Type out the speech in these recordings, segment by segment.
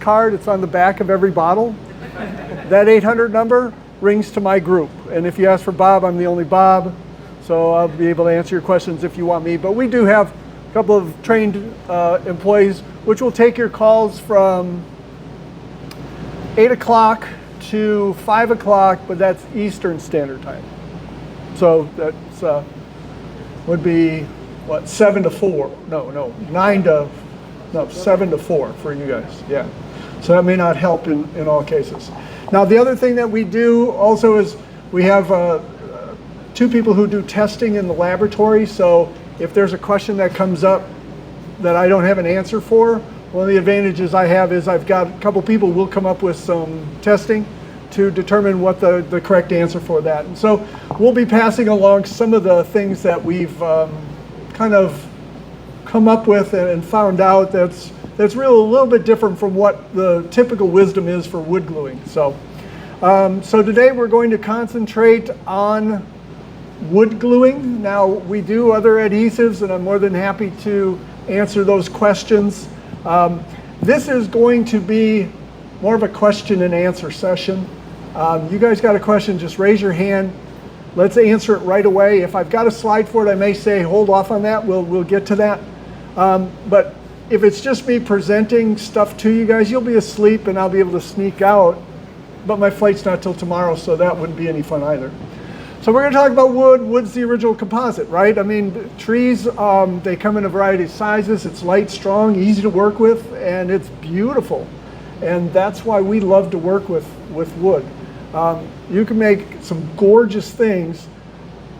card. It's on the back of every bottle. That 800 number rings to my group. And if you ask for Bob, I'm the only Bob. So I'll be able to answer your questions if you want me. But we do have a couple of trained employees, which will take your calls from 8 o'clock to 5 o'clock, but that's Eastern Standard Time. So that's would be, what, 7 to 4? No, 7 to 4 for you guys, yeah. So that may not help in all cases. Now the other thing that we do also is we have 2 people who do testing in the laboratory. So if there's a question that comes up that I don't have an answer for, one of the advantages I have is I've got a couple people who will come up with some testing to determine what the correct answer for that. And so we'll be passing along some of the things that we've kind of come up with and found out that's really a little bit different from what the typical wisdom is for wood gluing. So today we're going to concentrate on wood gluing. Now we do other adhesives, and I'm more than happy to answer those questions. This is going to be more of a question and answer session. You guys got a question, just raise your hand. Let's answer it right away. If I've got a slide for it, I may say hold off on that. We'll get to that. But if it's just me presenting stuff to you guys, you'll be asleep and I'll be able to sneak out. But my flight's not till tomorrow, so that wouldn't be any fun either. So we're going to talk about wood. Wood's the original composite, right? I mean, trees, they come in a variety of sizes. It's light, strong, easy to work with, and it's beautiful. And that's why we love to work with wood. You can make some gorgeous things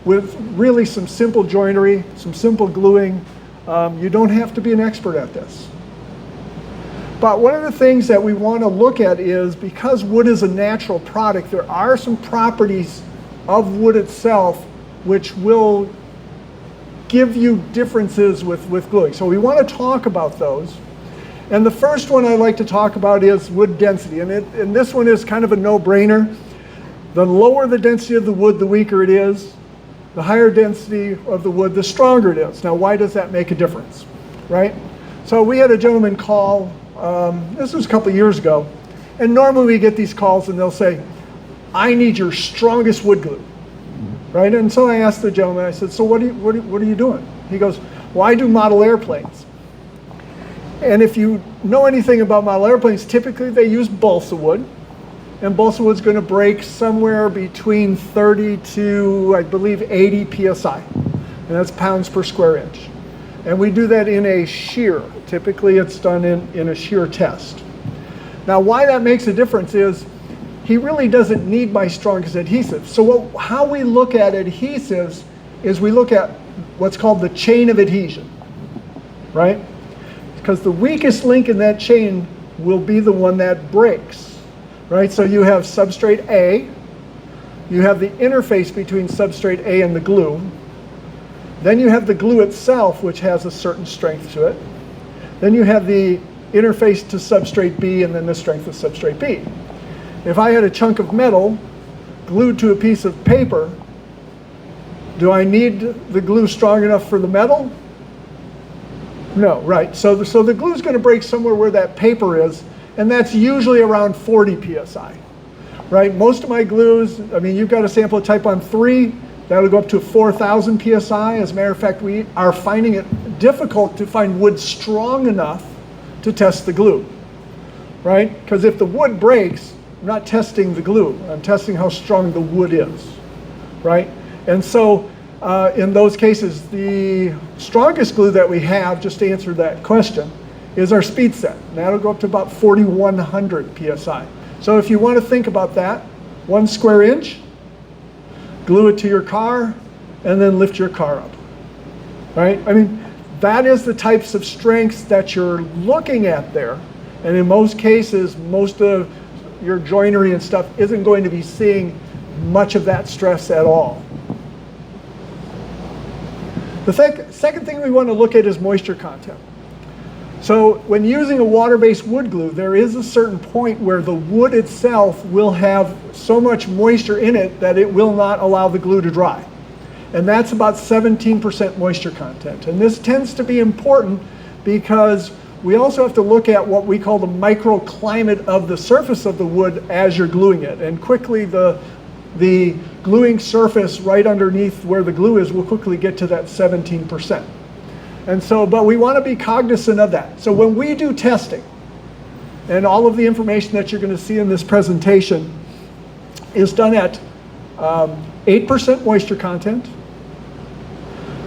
with really some simple joinery, some simple gluing. You don't have to be an expert at this. But one of the things that we want to look at is, because wood is a natural product, there are some properties of wood itself which will give you differences with gluing. So we want to talk about those. And the first one I like to talk about is wood density. And this one is kind of a no-brainer. The lower the density of the wood, the weaker it is. The higher density of the wood, the stronger it is. Now, why does that make a difference, right? So we had a gentleman call, this was a couple of years ago, and normally we get these calls and they'll say, I need your strongest wood glue, right? And so I asked the gentleman, I said, so what are you doing? He goes, well, I do model airplanes. And if you know anything about model airplanes, typically they use balsa wood. And balsa wood's going to break somewhere between 30 to, I believe, 80 psi. And that's pounds per square inch. And we do that in a shear. Typically it's done in a shear test. Now why that makes a difference is he really doesn't need my strongest adhesive. So how we look at adhesives is we look at what's called the chain of adhesion, right? Because the weakest link in that chain will be the one that breaks, right? So you have substrate A, you have the interface between substrate A and the glue, then you have the glue itself, which has a certain strength to it, then you have the interface to substrate B, and then the strength of substrate B. If I had a chunk of metal glued to a piece of paper, do I need the glue strong enough for the metal? No, right. So the glue is going to break somewhere where that paper is, and that's usually around 40 psi, right? Most of my glues, I mean, you've got a sample of Titebond 3, that'll go up to 4,000 psi. As a matter of fact, we are finding it difficult to find wood strong enough to test the glue, right? Because if the wood breaks, I'm not testing the glue, I'm testing how strong the wood is, right? And so in those cases, the strongest glue that we have, just to answer that question, is our speed set. And that'll go up to about 4,100 psi. So if you want to think about that, 1 square inch, glue it to your car, and then lift your car up, right? I mean, that is the types of strengths that you're looking at there. And in most cases, most of your joinery and stuff isn't going to be seeing much of that stress at all. The second thing we want to look at is moisture content. So when using a water-based wood glue, there is a certain point where the wood itself will have so much moisture in it that it will not allow the glue to dry. And that's about 17% moisture content. And this tends to be important because we also have to look at what we call the microclimate of the surface of the wood as you're gluing it. And quickly the gluing surface right underneath where the glue is will quickly get to that 17%. And so, but we want to be cognizant of that. So when we do testing, and all of the information that you're going to see in this presentation is done at 8% moisture content,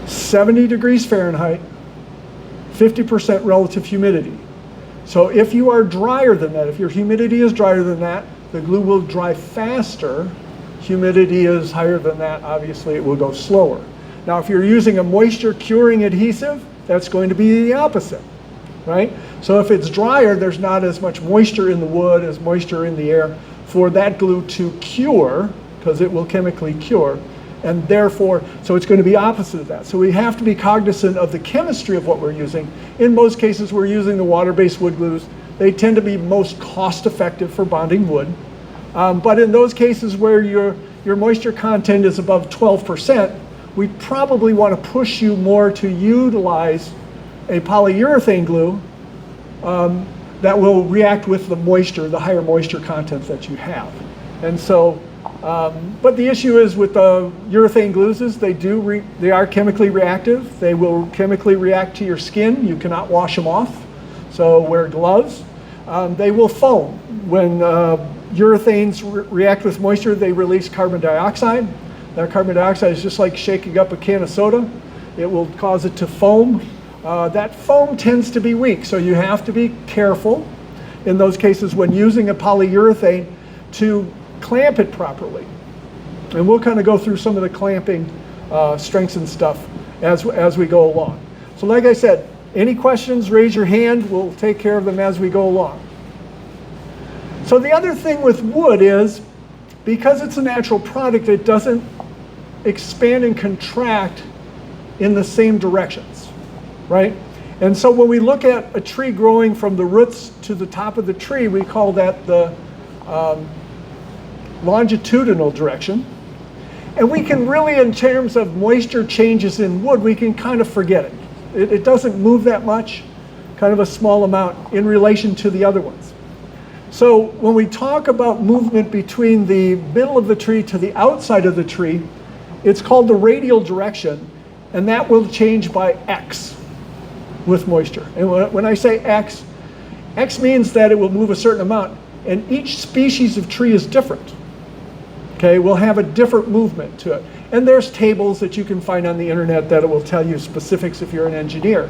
70 degrees Fahrenheit, 50% relative humidity. So if you are drier than that, if your humidity is drier than that, the glue will dry faster. Humidity is higher than that, obviously it will go slower. Now if you're using a moisture curing adhesive, that's going to be the opposite, right? So if it's drier, there's not as much moisture in the wood as moisture in the air for that glue to cure, because it will chemically cure. And therefore, so it's going to be opposite of that. So we have to be cognizant of the chemistry of what we're using. In most cases, we're using the water-based wood glues. They tend to be most cost-effective for bonding wood. But in those cases where your moisture content is above 12%, we probably want to push you more to utilize a polyurethane glue that will react with the moisture, the higher moisture content that you have. And so, but the issue is with the urethane glues is they are chemically reactive. They will chemically react to your skin. You cannot wash them off, so wear gloves. They will foam. When urethanes react with moisture, they release carbon dioxide. That carbon dioxide is just like shaking up a can of soda. It will cause it to foam. That foam tends to be weak, so you have to be careful in those cases when using a polyurethane to clamp it properly. And we'll kind of go through some of the clamping strengths and stuff as we go along. So like I said, any questions, raise your hand. We'll take care of them as we go along. So the other thing with wood is, because it's a natural product, it doesn't expand and contract in the same directions, right? And so when we look at a tree growing from the roots to the top of the tree, we call that the longitudinal direction. And we can really, in terms of moisture changes in wood, we can kind of forget it. It doesn't move that much, kind of a small amount in relation to the other ones. So when we talk about movement between the middle of the tree to the outside of the tree, it's called the radial direction, and that will change by X with moisture. And when I say X, X means that it will move a certain amount, and each species of tree is different. Okay, we'll have a different movement to it. And there's tables that you can find on the internet that will tell you specifics if you're an engineer.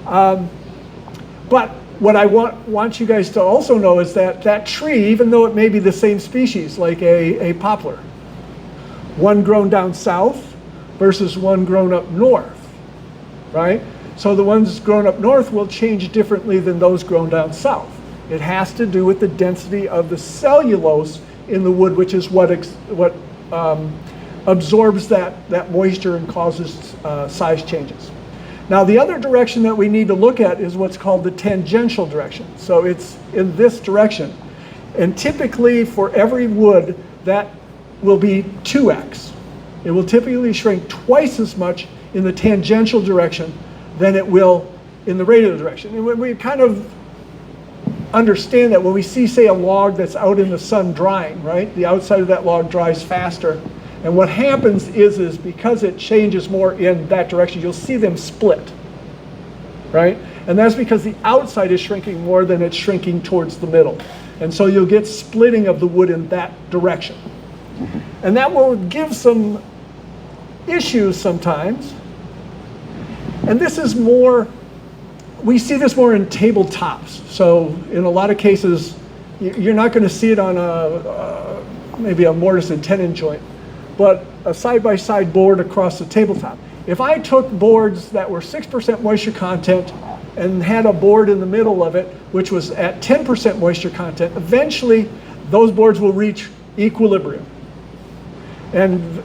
But what I want you guys to also know is that that tree, even though it may be the same species, like a poplar, one grown down south versus one grown up north, right? So the ones grown up north will change differently than those grown down south. It has to do with the density of the cellulose in the wood, which is what absorbs that moisture and causes size changes. Now the other direction that we need to look at is what's called the tangential direction. So it's in this direction. And typically for every wood, that will be 2x. It will typically shrink twice as much in the tangential direction than it will in the radial direction. And when we kind of understand that when we see, say, a log that's out in the sun drying, right? The outside of that log dries faster. And what happens is because it changes more in that direction, you'll see them split, right? And that's because the outside is shrinking more than it's shrinking towards the middle. And so you'll get splitting of the wood in that direction. And that will give some issues sometimes. And this is more, we see this more in tabletops. So in a lot of cases, you're not going to see it on maybe a mortise and tenon joint, but a side-by-side board across the tabletop. If I took boards that were 6% moisture content and had a board in the middle of it, which was at 10% moisture content, eventually those boards will reach equilibrium. And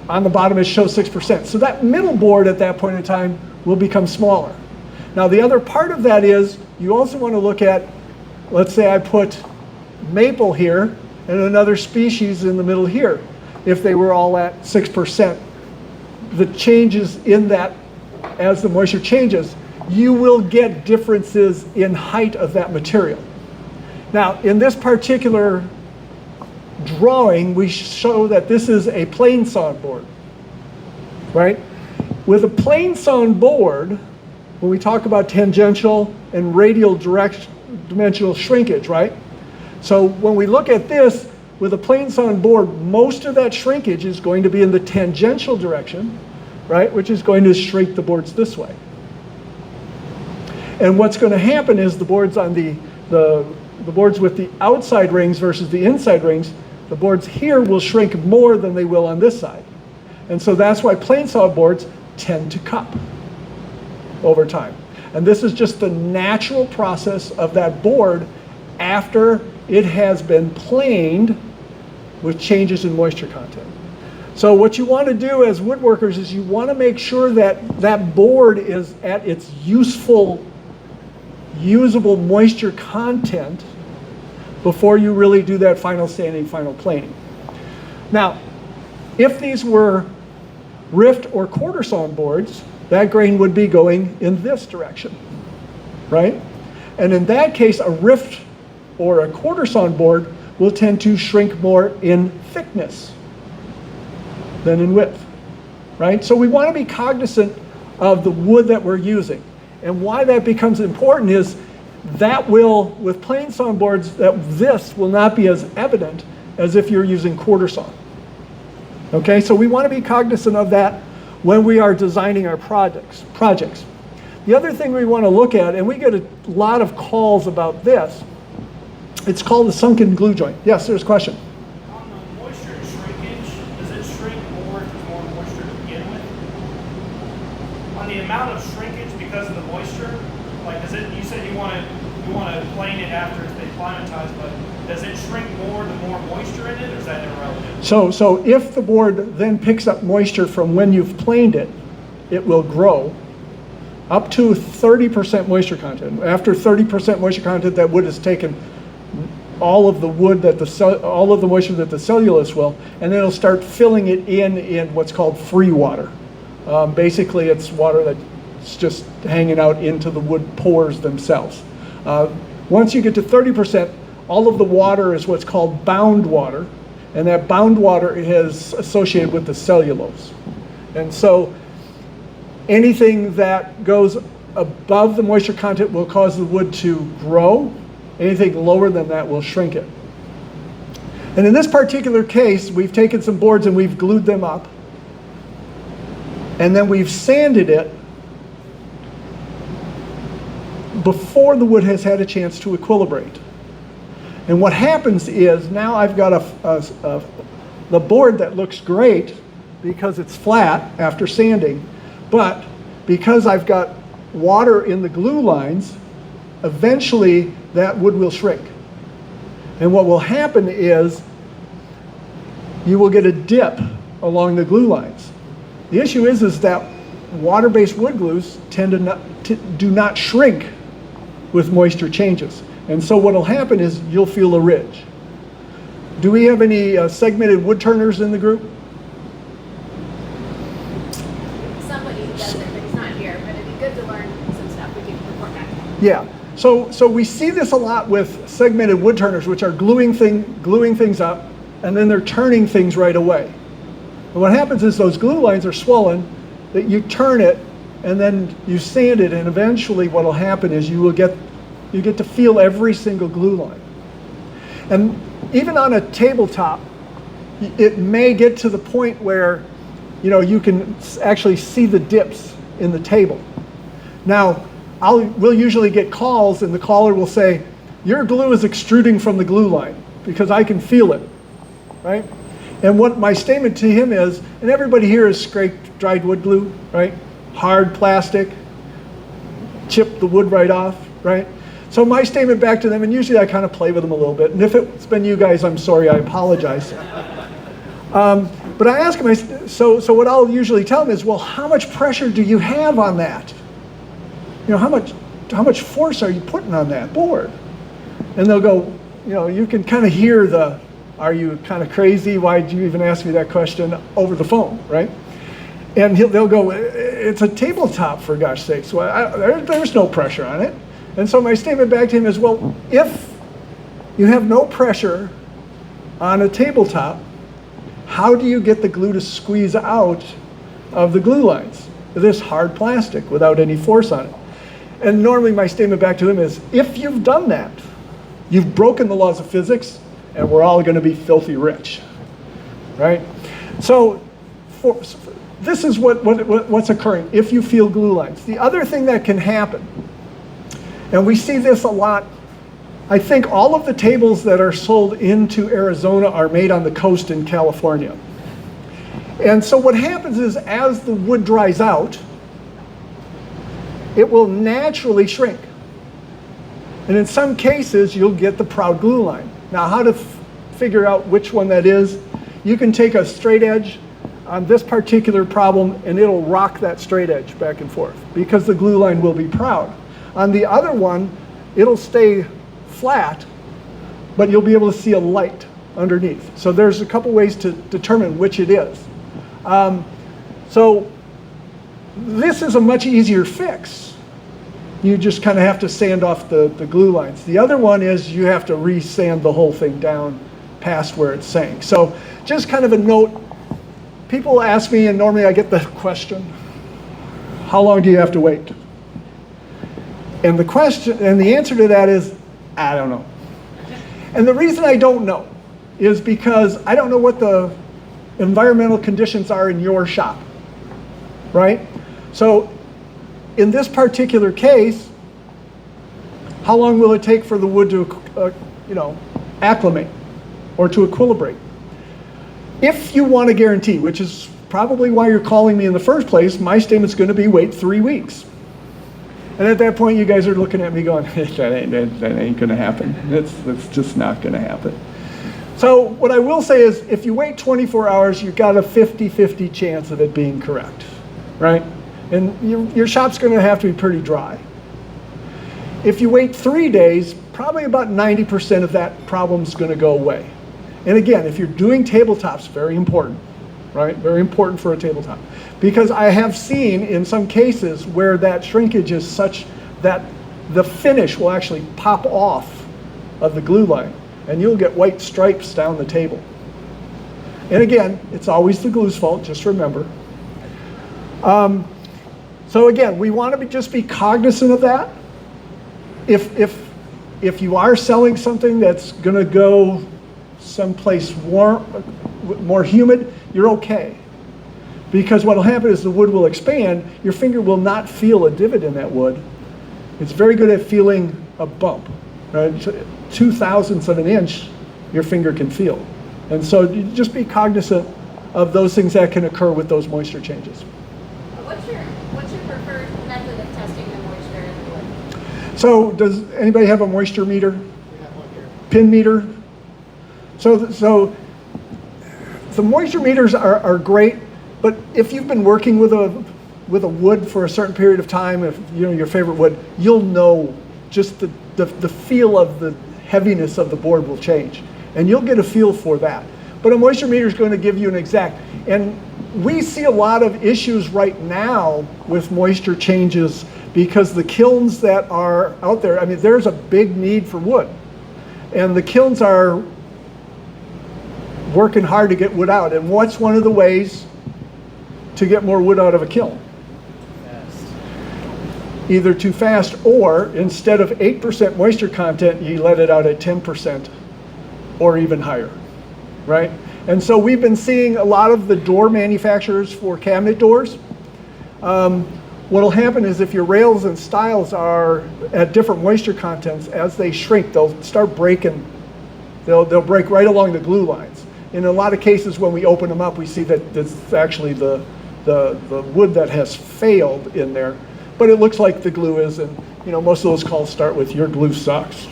on the bottom it shows 6%. So that middle board at that point in time will become smaller. Now the other part of that is you also want to look at, let's say I put maple here and another species in the middle here. If they were all at 6%, the changes in that, as the moisture changes, you will get differences in height of that material. Now, in this particular drawing, we show that this is a plane sawn board, right? With a plane sawn board, when we talk about tangential and radial dimensional shrinkage, right? So when we look at this, with a plane sawn board, most of that shrinkage is going to be in the tangential direction, right? Which is going to shrink the boards this way. And what's going to happen is the boards on the boards with the outside rings versus the inside rings, the boards here will shrink more than they will on this side. And so that's why plane saw boards tend to cup over time. And this is just the natural process of that board after it has been planed with changes in moisture content. So what you want to do as woodworkers is you want to make sure that that board is at its usable moisture content before you really do that final sanding, final planing. Now, if these were rift or quarter sawn boards, that grain would be going in this direction, right? And in that case, a rift or a quarter sawn board will tend to shrink more in thickness than in width, right? So we want to be cognizant of the wood that we're using. And why that becomes important is that will, with plane sawn boards, that this will not be as evident as if you're using quarter sawn. Okay, so we want to be cognizant of that when we are designing our projects. The other thing we want to look at, and we get a lot of calls about this, it's called the sunken glue joint. Yes, there's a question. On the moisture shrinkage, does it shrink more if there's more moisture to begin with? On the amount of shrinkage because of the moisture, like does it? You said you want to plane it after it's been climatized, but does it shrink more the more moisture in it, or is that irrelevant? So if the board then picks up moisture from when you've planed it, it will grow up to 30% moisture content. After 30% moisture content, that wood has taken all of the wood that all of the moisture that the cellulose will, and then it'll start filling it in what's called free water. Basically, it's water that's just hanging out into the wood pores themselves. Once you get to 30%, all of the water is what's called bound water, and that bound water is associated with the cellulose. And so anything that goes above the moisture content will cause the wood to grow. Anything lower than that will shrink it. And in this particular case, we've taken some boards and we've glued them up. And then we've sanded it before the wood has had a chance to equilibrate. And what happens is now I've got the board that looks great because it's flat after sanding, but because I've got water in the glue lines, eventually that wood will shrink. And what will happen is you will get a dip along the glue lines. The issue is that water-based wood glues tend to do not shrink with moisture changes. And so what will happen is you'll feel a ridge. Do we have any segmented wood turners in the group? Somebody does it, but he's not here. But it'd be good to learn some stuff. We can report back. Yeah. So we see this a lot with segmented wood turners, which are gluing things up, and then they're turning things right away. And what happens is those glue lines are swollen, that you turn it, and then you sand it, and eventually what will happen is you get to feel every single glue line. And even on a tabletop, it may get to the point where you can actually see the dips in the table. Now, we'll usually get calls, and the caller will say, your glue is extruding from the glue line because I can feel it, right? And what my statement to him is, and everybody here has scraped dried wood glue, right? Hard plastic, chip the wood right off, right? So my statement back to them, and usually I kind of play with them a little bit, and if it's been you guys, I'm sorry, I apologize. But I ask them, so what I'll usually tell them is, well, how much pressure do you have on that? How much force are you putting on that board? And they'll go, you can kind of hear are you kind of crazy? Why did you even ask me that question over the phone, right? And they'll go, it's a tabletop, for gosh sakes. Well, there's no pressure on it. And so my statement back to him is, well, if you have no pressure on a tabletop, how do you get the glue to squeeze out of the glue lines? This hard plastic without any force on it. And normally my statement back to him is, if you've done that, you've broken the laws of physics, and we're all going to be filthy rich, right? So this is what's occurring if you feel glue lines. The other thing that can happen, and we see this a lot, I think all of the tables that are sold into Arizona are made on the coast in California. And so what happens is, as the wood dries out, it will naturally shrink. And in some cases, you'll get the proud glue line. Now, how to figure out which one that is, you can take a straight edge on this particular problem, and it'll rock that straight edge back and forth because the glue line will be proud. On the other one, it'll stay flat, but you'll be able to see a light underneath. So there's a couple ways to determine which it is. So this is a much easier fix. You just kind of have to sand off the glue lines. The other one is you have to re-sand the whole thing down past where it sank. So just kind of a note, people ask me, and normally I get the question, how long do you have to wait? And the question, and the answer to that is, I don't know. And the reason I don't know is because I don't know what the environmental conditions are in your shop, right? So in this particular case, how long will it take for the wood to, acclimate or to equilibrate? If you want a guarantee, which is probably why you're calling me in the first place, my statement's going to be wait 3 weeks. And at that point, you guys are looking at me going, that ain't going to happen. That's just not going to happen. So what I will say is, if you wait 24 hours, you've got a 50-50 chance of it being correct, right? And your shop's going to have to be pretty dry. If you wait 3 days, probably about 90% of that problem's going to go away. And again, if you're doing tabletops, very important, right? Very important for a tabletop. Because I have seen in some cases where that shrinkage is such that the finish will actually pop off of the glue line, and you'll get white stripes down the table. And again, it's always the glue's fault, just remember. So again, we want to just be cognizant of that. If you are selling something that's going to go someplace warm, more humid, you're okay. Because what will happen is the wood will expand, your finger will not feel a divot in that wood. It's very good at feeling a bump, right? 0.02 of an inch, your finger can feel. And so you just be cognizant of those things that can occur with those moisture changes. What's your preferred method of testing the moisture in the wood? So does anybody have a moisture meter? We have one here. Pin meter? So the moisture meters are great, but if you've been working with a wood for a certain period of time, if you know your favorite wood, you'll know just the feel of the heaviness of the board will change, and you'll get a feel for that. But a moisture meter is going to give you an exact, and we see a lot of issues right now with moisture changes because the kilns that are out there, I mean, there's a big need for wood, and the kilns are working hard to get wood out. And what's one of the ways to get more wood out of a kiln? Either too fast, or instead of 8% moisture content, you let it out at 10% or even higher, right? And so we've been seeing a lot of the door manufacturers for cabinet doors. What will happen is if your rails and stiles are at different moisture contents, as they shrink, they'll start breaking. They'll break right along the glue lines. In a lot of cases, when we open them up, we see that it's actually the wood that has failed in there. But it looks like the glue is, and most of those calls start with "your glue sucks,"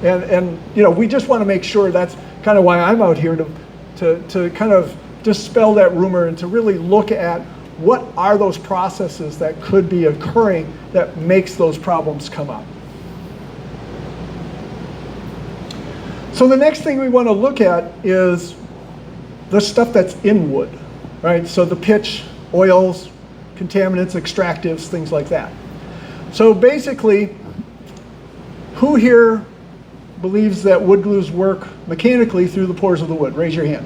and we just want to make sure. That's kind of why I'm out here to kind of dispel that rumor and to really look at what are those processes that could be occurring that makes those problems come up. So the next thing we want to look at is the stuff that's in wood, right? So the pitch, oils, contaminants, extractives, things like that. So basically, who here believes that wood glues work mechanically through the pores of the wood? Raise your hand.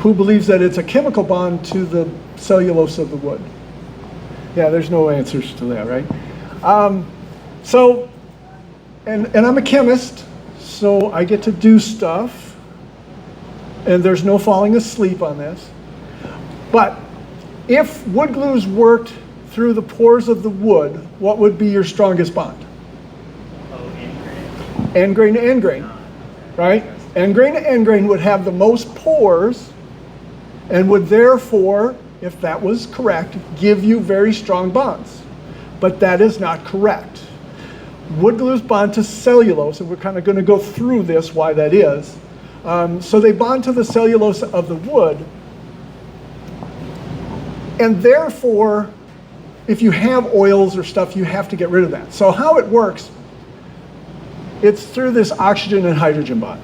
Who believes that it's a chemical bond to the cellulose of the wood? Yeah, there's no answers to that, right? And I'm a chemist, so I get to do stuff, and there's no falling asleep on this. But if wood glues worked through the pores of the wood, what would be your strongest bond? End grain to end grain, right? End grain to end grain would have the most pores and would therefore, if that was correct, give you very strong bonds. But that is not correct. Wood glues bond to cellulose, and we're kind of going to go through this, why that is. So they bond to the cellulose of the wood, and therefore, if you have oils or stuff, you have to get rid of that. So how it works, it's through this oxygen and hydrogen bond.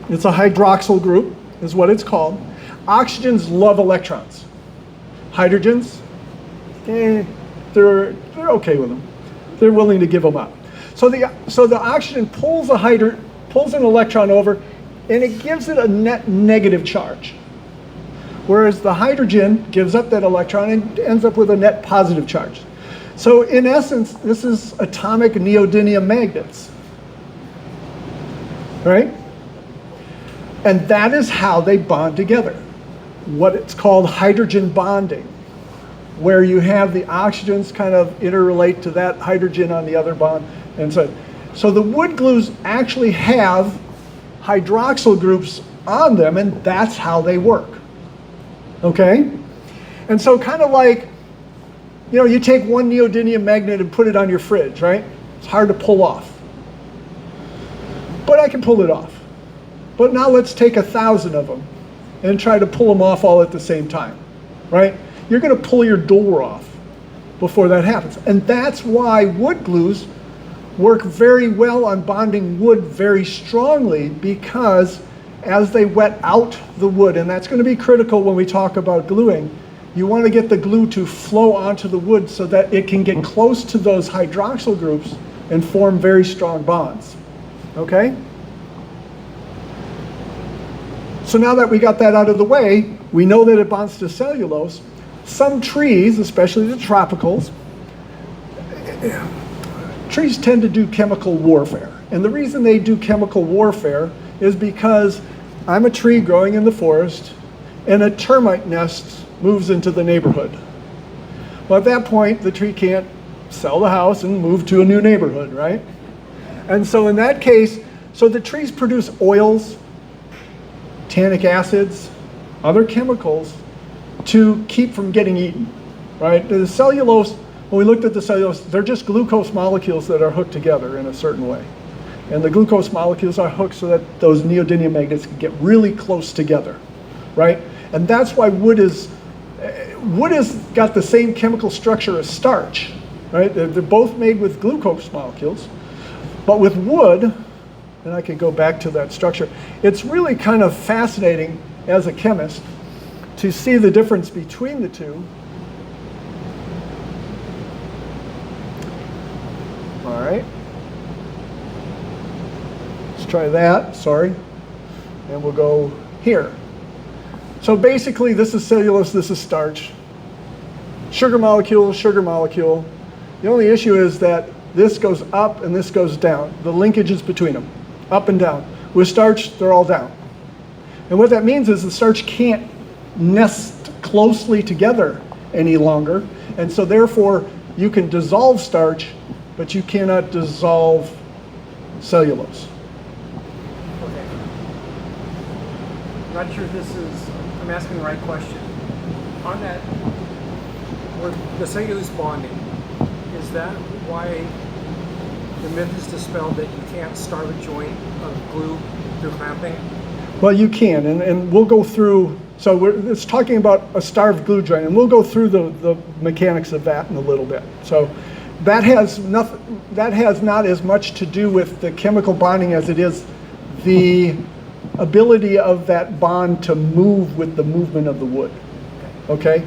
It's a hydroxyl group, is what it's called. Oxygens love electrons. Hydrogens, they're okay with them. They're willing to give them up. So the oxygen pulls an electron over, and it gives it a net negative charge. Whereas the hydrogen gives up that electron and ends up with a net positive charge. So in essence, this is atomic neodymium magnets, right? And that is how they bond together. What it's called hydrogen bonding, where you have the oxygens kind of interrelate to that hydrogen on the other bond. And so the wood glues actually have hydroxyl groups on them, and that's how they work. Okay? And so kind of like, you know, you take one neodymium magnet and put it on your fridge, right? It's hard to pull off. But I can pull it off. But now let's take 1,000 of them and try to pull them off all at the same time, right? You're going to pull your door off before that happens. And that's why wood glues work very well on bonding wood very strongly, because as they wet out the wood, and that's going to be critical when we talk about gluing, you want to get the glue to flow onto the wood so that it can get close to those hydroxyl groups and form very strong bonds. Okay? So now that we got that out of the way, we know that it bonds to cellulose. Some trees, especially the tropicals, trees tend to do chemical warfare. And the reason they do chemical warfare is because I'm a tree growing in the forest, and a termite nest moves into the neighborhood. Well, at that point, the tree can't sell the house and move to a new neighborhood, right? And so in that case, so the trees produce oils, tannic acids, other chemicals to keep from getting eaten, right? The cellulose, when we looked at the cellulose, they're just glucose molecules that are hooked together in a certain way. And the glucose molecules are hooked so that those neodymium magnets can get really close together, right? And that's why wood has got the same chemical structure as starch, right? They're both made with glucose molecules. But with wood, and I can go back to that structure, it's really kind of fascinating as a chemist to see the difference between the two. All right. Let's try that, sorry. And we'll go here. So basically, this is cellulose, this is starch. Sugar molecule, sugar molecule. The only issue is that this goes up and this goes down. The linkages between them, up and down. With starch, they're all down. And what that means is the starch can't nest closely together any longer. And so therefore, you can dissolve starch, but you cannot dissolve cellulose. Okay. I'm not sure if I'm asking the right question. On that, with the cellulose bonding, is that why the myth is dispelled that you can't starve a joint of glue through clamping? Well, you can, and we'll go through, so it's talking about a starved glue joint, and we'll go through the mechanics of that in a little bit. So that has not as much to do with the chemical bonding as it is the ability of that bond to move with the movement of the wood. okay?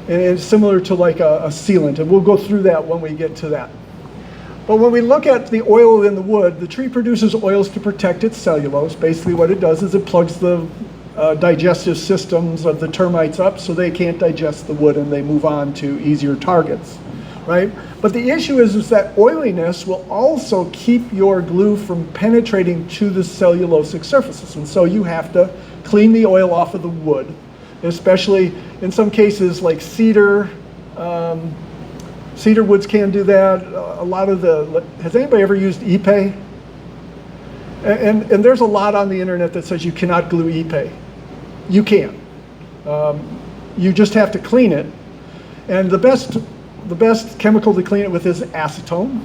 And it's similar to like a sealant, and we'll go through that when we get to that. But when we look at the oil in the wood, the tree produces oils to protect its cellulose. Basically what it does is it plugs the digestive systems of the termites up so they can't digest the wood and they move on to easier targets, right? But the issue is that oiliness will also keep your glue from penetrating to the cellulosic surfaces. And so you have to clean the oil off of the wood, especially in some cases like cedar. Cedar woods can do that. A lot of has anybody ever used Ipe? And there's a lot on the internet that says you cannot glue Ipe. You can. You just have to clean it. And the best chemical to clean it with is acetone.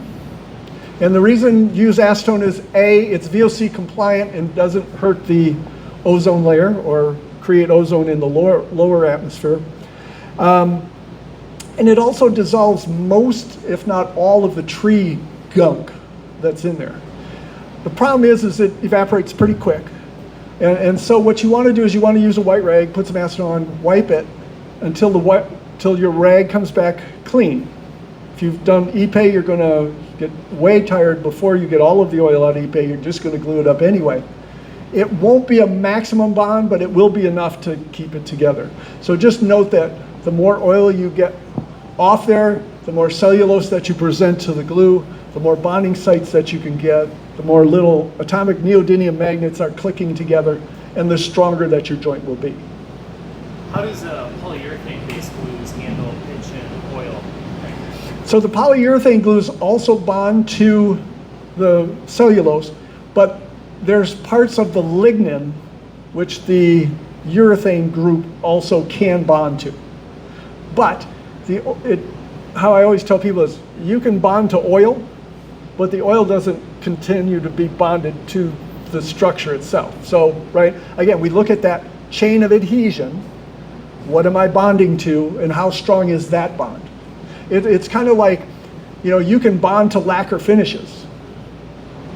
And the reason you use acetone is A, it's VOC compliant and doesn't hurt the ozone layer or create ozone in the lower atmosphere. And it also dissolves most, if not all, of the tree gunk that's in there. The problem is it evaporates pretty quick. And so what you want to do is you want to use a white rag, put some acetone on, wipe it until your rag comes back clean. If you've done Ipe, you're going to get way tired before you get all of the oil out of Ipe. You're just going to glue it up anyway. It won't be a maximum bond, but it will be enough to keep it together. So just note that the more oil you get off there, the more cellulose that you present to the glue, the more bonding sites that you can get, the more little atomic neodymium magnets are clicking together, and the stronger that your joint will be. How does polyurethane-based glues handle pitch and oil? So the polyurethane glues also bond to the cellulose, but there's parts of the lignin which the urethane group also can bond to. But how I always tell people is you can bond to oil, but the oil doesn't continue to be bonded to the structure itself. So, right, again, we look at that chain of adhesion. What am I bonding to, and how strong is that bond? It's kind of like, you can bond to lacquer finishes,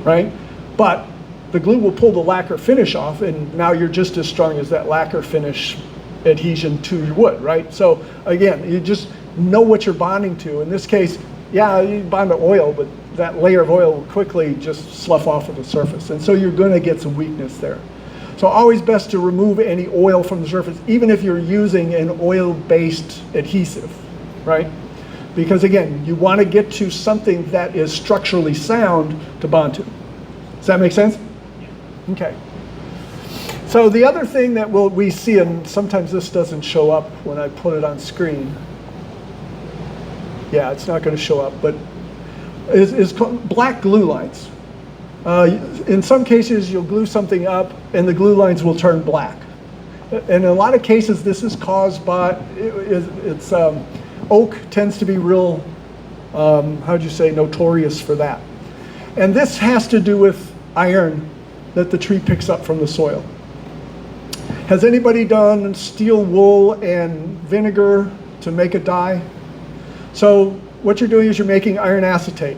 right? But the glue will pull the lacquer finish off, and now you're just as strong as that lacquer finish adhesion to your wood, right? So again, you just know what you're bonding to. In this case, yeah, you bond to oil, but that layer of oil will quickly just slough off of the surface. And so you're going to get some weakness there. So always best to remove any oil from the surface, even if you're using an oil-based adhesive, right? Because again, you want to get to something that is structurally sound to bond to. Does that make sense? Okay. So the other thing that we see, and sometimes this doesn't show up when I put it on screen. Yeah, it's not going to show up, but is called black glue lines. In some cases, you'll glue something up and the glue lines will turn black. And in a lot of cases, this is caused by, oak tends to be real, notorious for that. And this has to do with iron that the tree picks up from the soil. Has anybody done steel wool and vinegar to make a dye? So what you're doing is you're making iron acetate.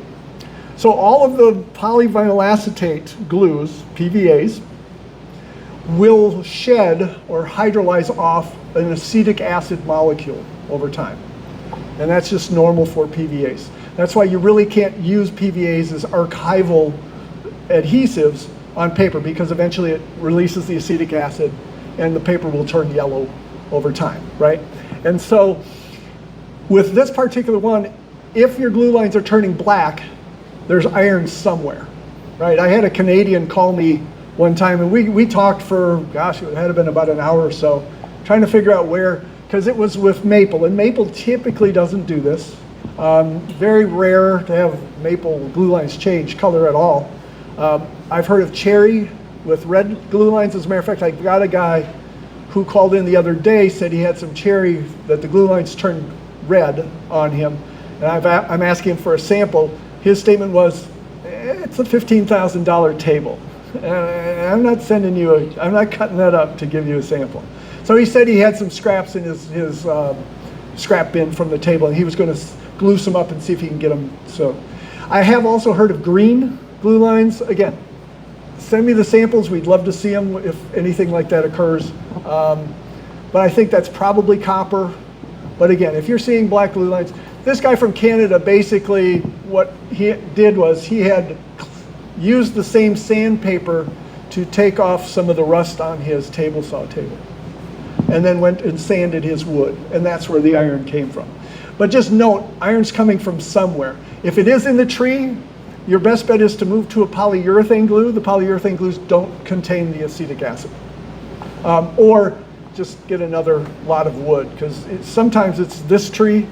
So all of the polyvinyl acetate glues, PVAs, will shed or hydrolyze off an acetic acid molecule over time. And that's just normal for PVAs. That's why you really can't use PVAs as archival adhesives on paper, because eventually it releases the acetic acid and the paper will turn yellow over time, right? And so with this particular one, if your glue lines are turning black, there's iron somewhere, right? I had a Canadian call me one time and we talked for, gosh, it had been about an hour or so, trying to figure out where, because it was with maple, and maple typically doesn't do this. Very rare to have maple glue lines change color at all. I've heard of cherry with red glue lines. As a matter of fact, I got a guy who called in the other day, said he had some cherry that the glue lines turned red on him. And I'm asking him for a sample. His statement was, it's a $15,000 table. I'm not sending you I'm not cutting that up to give you a sample. So he said he had some scraps in his scrap bin from the table, and he was going to glue some up and see if he can get them. So I have also heard of green glue lines. Again, send me the samples. We'd love to see them if anything like that occurs. But I think that's probably copper. But again, if you're seeing black glue lines, this guy from Canada, basically what he did was he had used the same sandpaper to take off some of the rust on his table saw table, and then went and sanded his wood, and that's where the iron came from. But just note, iron's coming from somewhere. If it is in the tree, your best bet is to move to a polyurethane glue. The polyurethane glues don't contain the acetic acid. Or just get another lot of wood, because sometimes it's this tree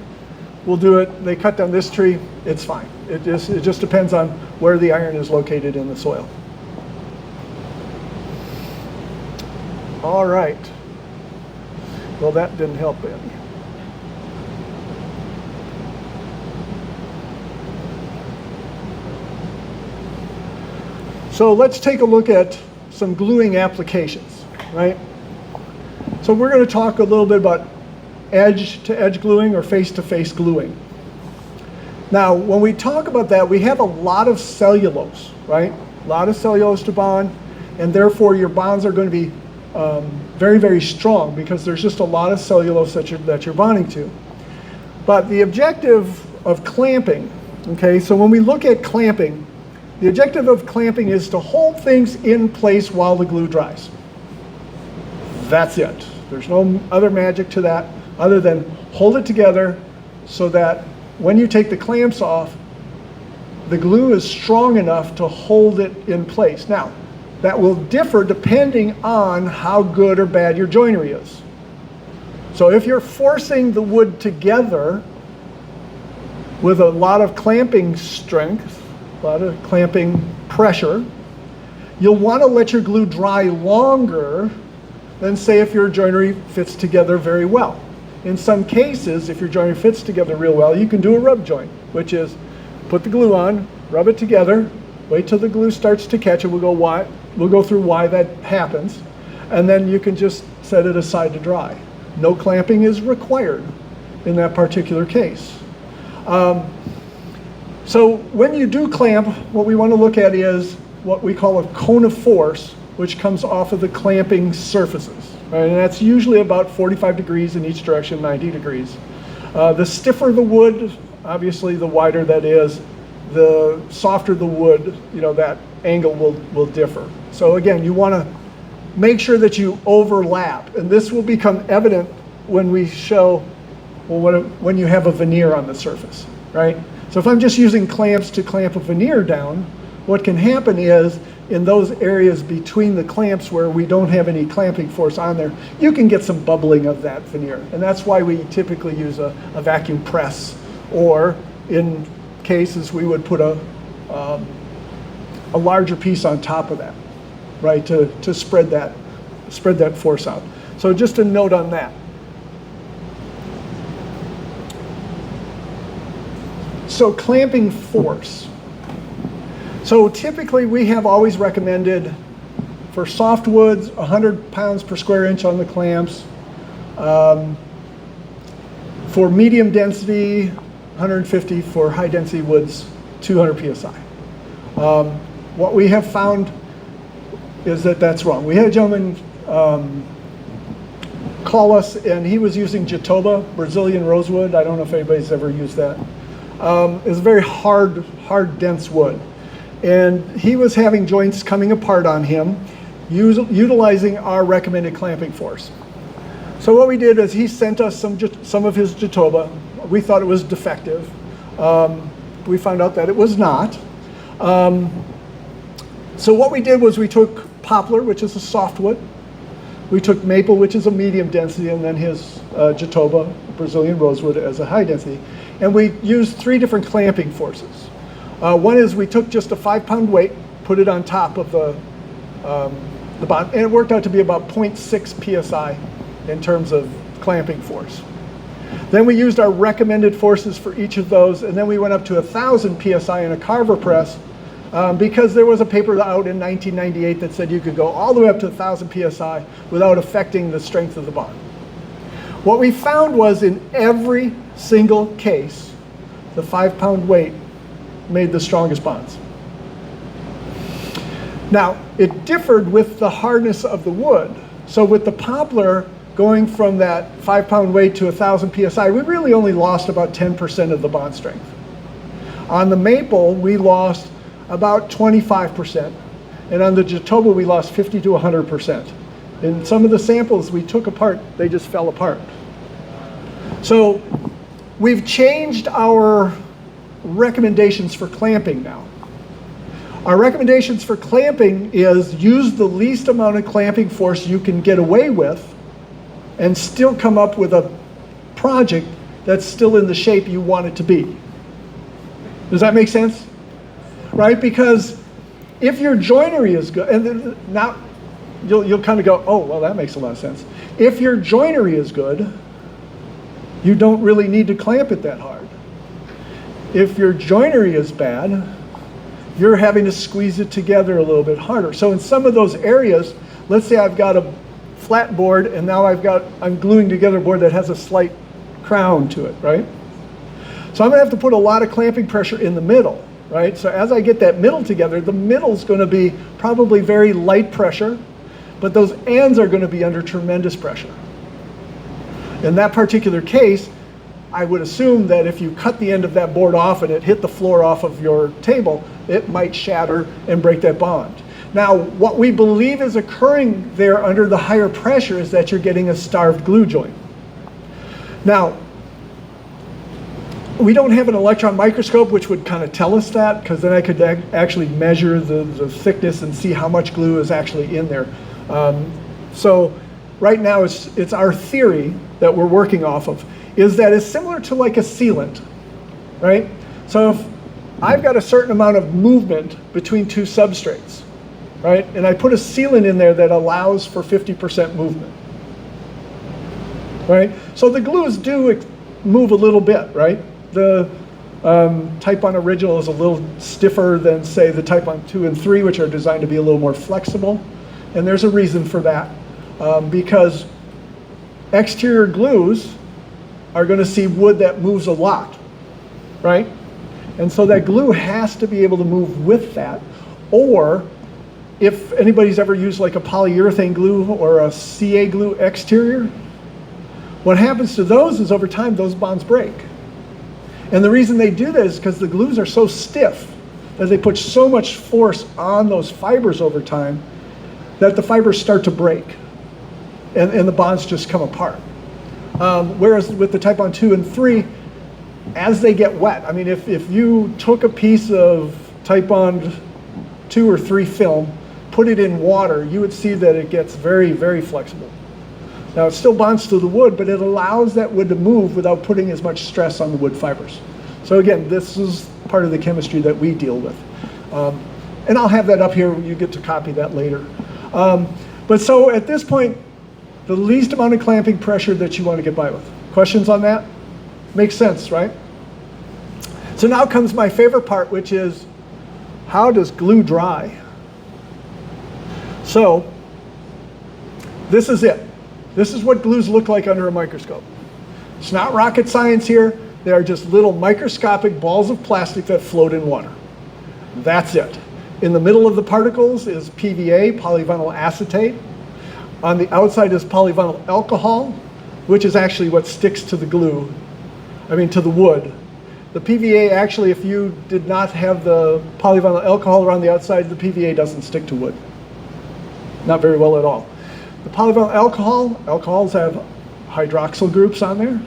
will do it. They cut down this tree, it's fine. It just depends on where the iron is located in the soil. All right. Well, that didn't help any. So let's take a look at some gluing applications, right? So we're going to talk a little bit about edge-to-edge gluing or face-to-face gluing. Now, when we talk about that, we have a lot of cellulose, right? A lot of cellulose to bond, and therefore your bonds are going to be very, very strong because there's just a lot of cellulose that you're bonding to. But the objective of clamping, okay, so when we look at clamping, the objective of clamping is to hold things in place while the glue dries. That's it. There's no other magic to that other than hold it together so that when you take the clamps off, the glue is strong enough to hold it in place. Now, that will differ depending on how good or bad your joinery is. So if you're forcing the wood together with a lot of clamping strength, a lot of clamping pressure, you'll want to let your glue dry longer than, say, if your joinery fits together very well. In some cases, if your joinery fits together real well, you can do a rub joint, which is put the glue on, rub it together, wait till the glue starts to catch, and we'll go through why that happens, and then you can just set it aside to dry. No clamping is required in that particular case. So when you do clamp, what we want to look at is what we call a cone of force, which comes off of the clamping surfaces. Right? And that's usually about 45 degrees in each direction, 90 degrees. The stiffer the wood, obviously the wider that is, the softer the wood, that angle will differ. So again, you want to make sure that you overlap, and this will become evident when we show, well, when you have a veneer on the surface, right? So if I'm just using clamps to clamp a veneer down, what can happen is in those areas between the clamps where we don't have any clamping force on there, you can get some bubbling of that veneer. And that's why we typically use a vacuum press, or in cases we would put a larger piece on top of that, right, to spread that force out. So just a note on that. So clamping force. So typically we have always recommended for soft woods 100 pounds per square inch on the clamps. For medium density, 150. For high density woods, 200 psi. What we have found is that that's wrong. We had a gentleman call us, and he was using Jatoba, Brazilian rosewood. I don't know if anybody's ever used that. It's a very hard, dense wood. And he was having joints coming apart on him, utilizing our recommended clamping force. So what we did is he sent us some of his Jatoba. We thought it was defective. We found out that it was not. So what we did was we took poplar, which is a softwood. We took maple, which is a medium density, and then his Jatoba, Brazilian rosewood, as a high density. And we used 3 different clamping forces. One is we took just a 5-pound weight, put it on top of the bond, and it worked out to be about 0.6 psi in terms of clamping force. Then we used our recommended forces for each of those, and then we went up to 1,000 psi in a carver press, because there was a paper out in 1998 that said you could go all the way up to 1,000 psi without affecting the strength of the bond. What we found was in every single case, the 5-pound weight made the strongest bonds. Now, it differed with the hardness of the wood. So with the poplar, going from that 5-pound weight to 1,000 PSI, we really only lost about 10% of the bond strength. On the maple, we lost about 25%. And on the Jatoba, we lost 50 to 100%. In some of the samples we took apart, they just fell apart. So we've changed our recommendations for clamping now. Our recommendations for clamping is use the least amount of clamping force you can get away with and still come up with a project that's still in the shape you want it to be. Does that make sense? Right? Because if your joinery is good, and now you'll kind of go, oh, well, that makes a lot of sense. If your joinery is good, you don't really need to clamp it that hard. If your joinery is bad, you're having to squeeze it together a little bit harder. So in some of those areas, let's say I've got a flat board and now I'm gluing together a board that has a slight crown to it, right? So I'm gonna have to put a lot of clamping pressure in the middle, right? So as I get that middle together, the middle's gonna be probably very light pressure, but those ends are gonna be under tremendous pressure. In that particular case, I would assume that if you cut the end of that board off and it hit the floor off of your table, it might shatter and break that bond. Now, what we believe is occurring there under the higher pressure is that you're getting a starved glue joint. Now, we don't have an electron microscope which would kind of tell us that, because then I could actually measure the thickness and see how much glue is actually in there. So right now it's our theory that we're working off of, is that it's similar to like a sealant, right? So if I've got a certain amount of movement between two substrates, right? And I put a sealant in there that allows for 50% movement, right? So the glues do move a little bit, right? The Titebond original is a little stiffer than, say, the Titebond 2 and 3, which are designed to be a little more flexible. And there's a reason for that, because exterior glues are going to see wood that moves a lot, right? And so that glue has to be able to move with that. Or if anybody's ever used like a polyurethane glue or a CA glue exterior, what happens to those is over time those bonds break. And the reason they do that is because the glues are so stiff that they put so much force on those fibers over time that the fibers start to break and the bonds just come apart. Whereas with the Titebond 2 and 3, as they get wet, I mean, if you took a piece of Titebond 2 or 3 film, put it in water, you would see that it gets very, very flexible. Now it still bonds to the wood, but it allows that wood to move without putting as much stress on the wood fibers. So again, this is part of the chemistry that we deal with. And I'll have that up here, you get to copy that later. But so at this point, the least amount of clamping pressure that you want to get by with. Questions on that? Makes sense, right? So now comes my favorite part, which is, how does glue dry? So this is it. This is what glues look like under a microscope. It's not rocket science here. They are just little microscopic balls of plastic that float in water. That's it. In the middle of the particles is PVA, polyvinyl acetate. On the outside is polyvinyl alcohol, which is actually what sticks to the glue, to the wood. The PVA actually, if you did not have the polyvinyl alcohol around the outside, the PVA doesn't stick to wood. Not very well at all. The polyvinyl alcohols have hydroxyl groups on there,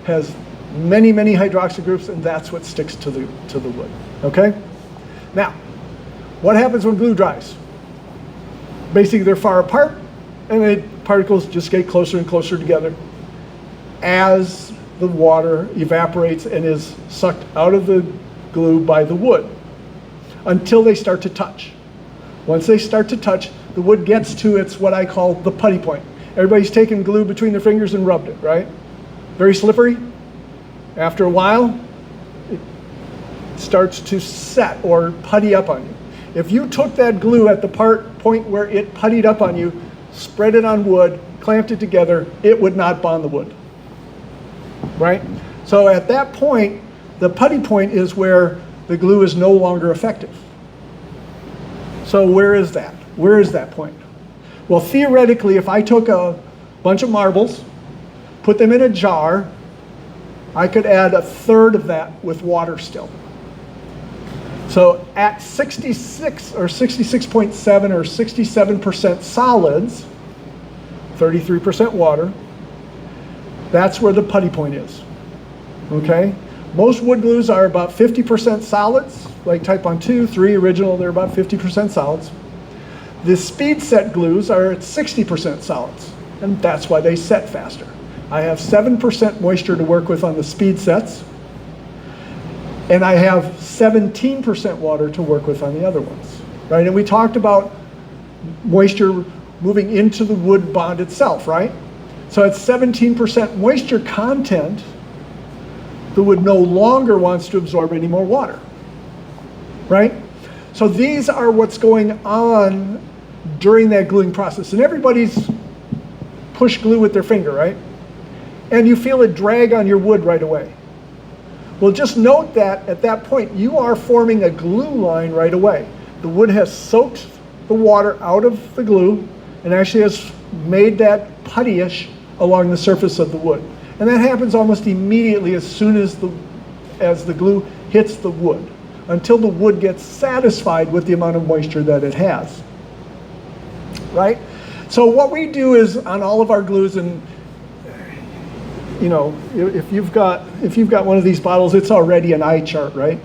has many, many hydroxyl groups, and that's what sticks to the wood, okay? Now, what happens when glue dries? Basically, they're far apart, and the particles just get closer and closer together as the water evaporates and is sucked out of the glue by the wood until they start to touch. Once they start to touch, the wood gets to its what I call the putty point. Everybody's taken glue between their fingers and rubbed it, right? Very slippery. After a while, it starts to set or putty up on you. If you took that glue at the point where it puttied up on you, spread it on wood, clamped it together, it would not bond the wood, right? So at that point, the putty point is where the glue is no longer effective. So where is that? Where is that point? Well, theoretically, if I took a bunch of marbles, put them in a jar. I could add a third of that with water still. So at 66 or 66.7 or 67% solids, 33% water, that's where the putty point is, okay? Most wood glues are about 50% solids, like Titebond 2, 3 original, they're about 50% solids. The speed set glues are at 60% solids, and that's why they set faster. I have 7% moisture to work with on the speed sets, and I have 17% water to work with on the other ones, right? And we talked about moisture moving into the wood bond itself, right? So at 17% moisture content, the wood no longer wants to absorb any more water, right? So these are what's going on during that gluing process. And everybody's pushed glue with their finger, right? And you feel it drag on your wood right away. Well, just note that at that point, you are forming a glue line right away. The wood has soaked the water out of the glue and actually has made that puttyish along the surface of the wood. And that happens almost immediately as soon as the glue hits the wood, until the wood gets satisfied with the amount of moisture that it has, right? So what we do is on all of our glues, and you know, if you've got one of these bottles, it's already an eye chart, right?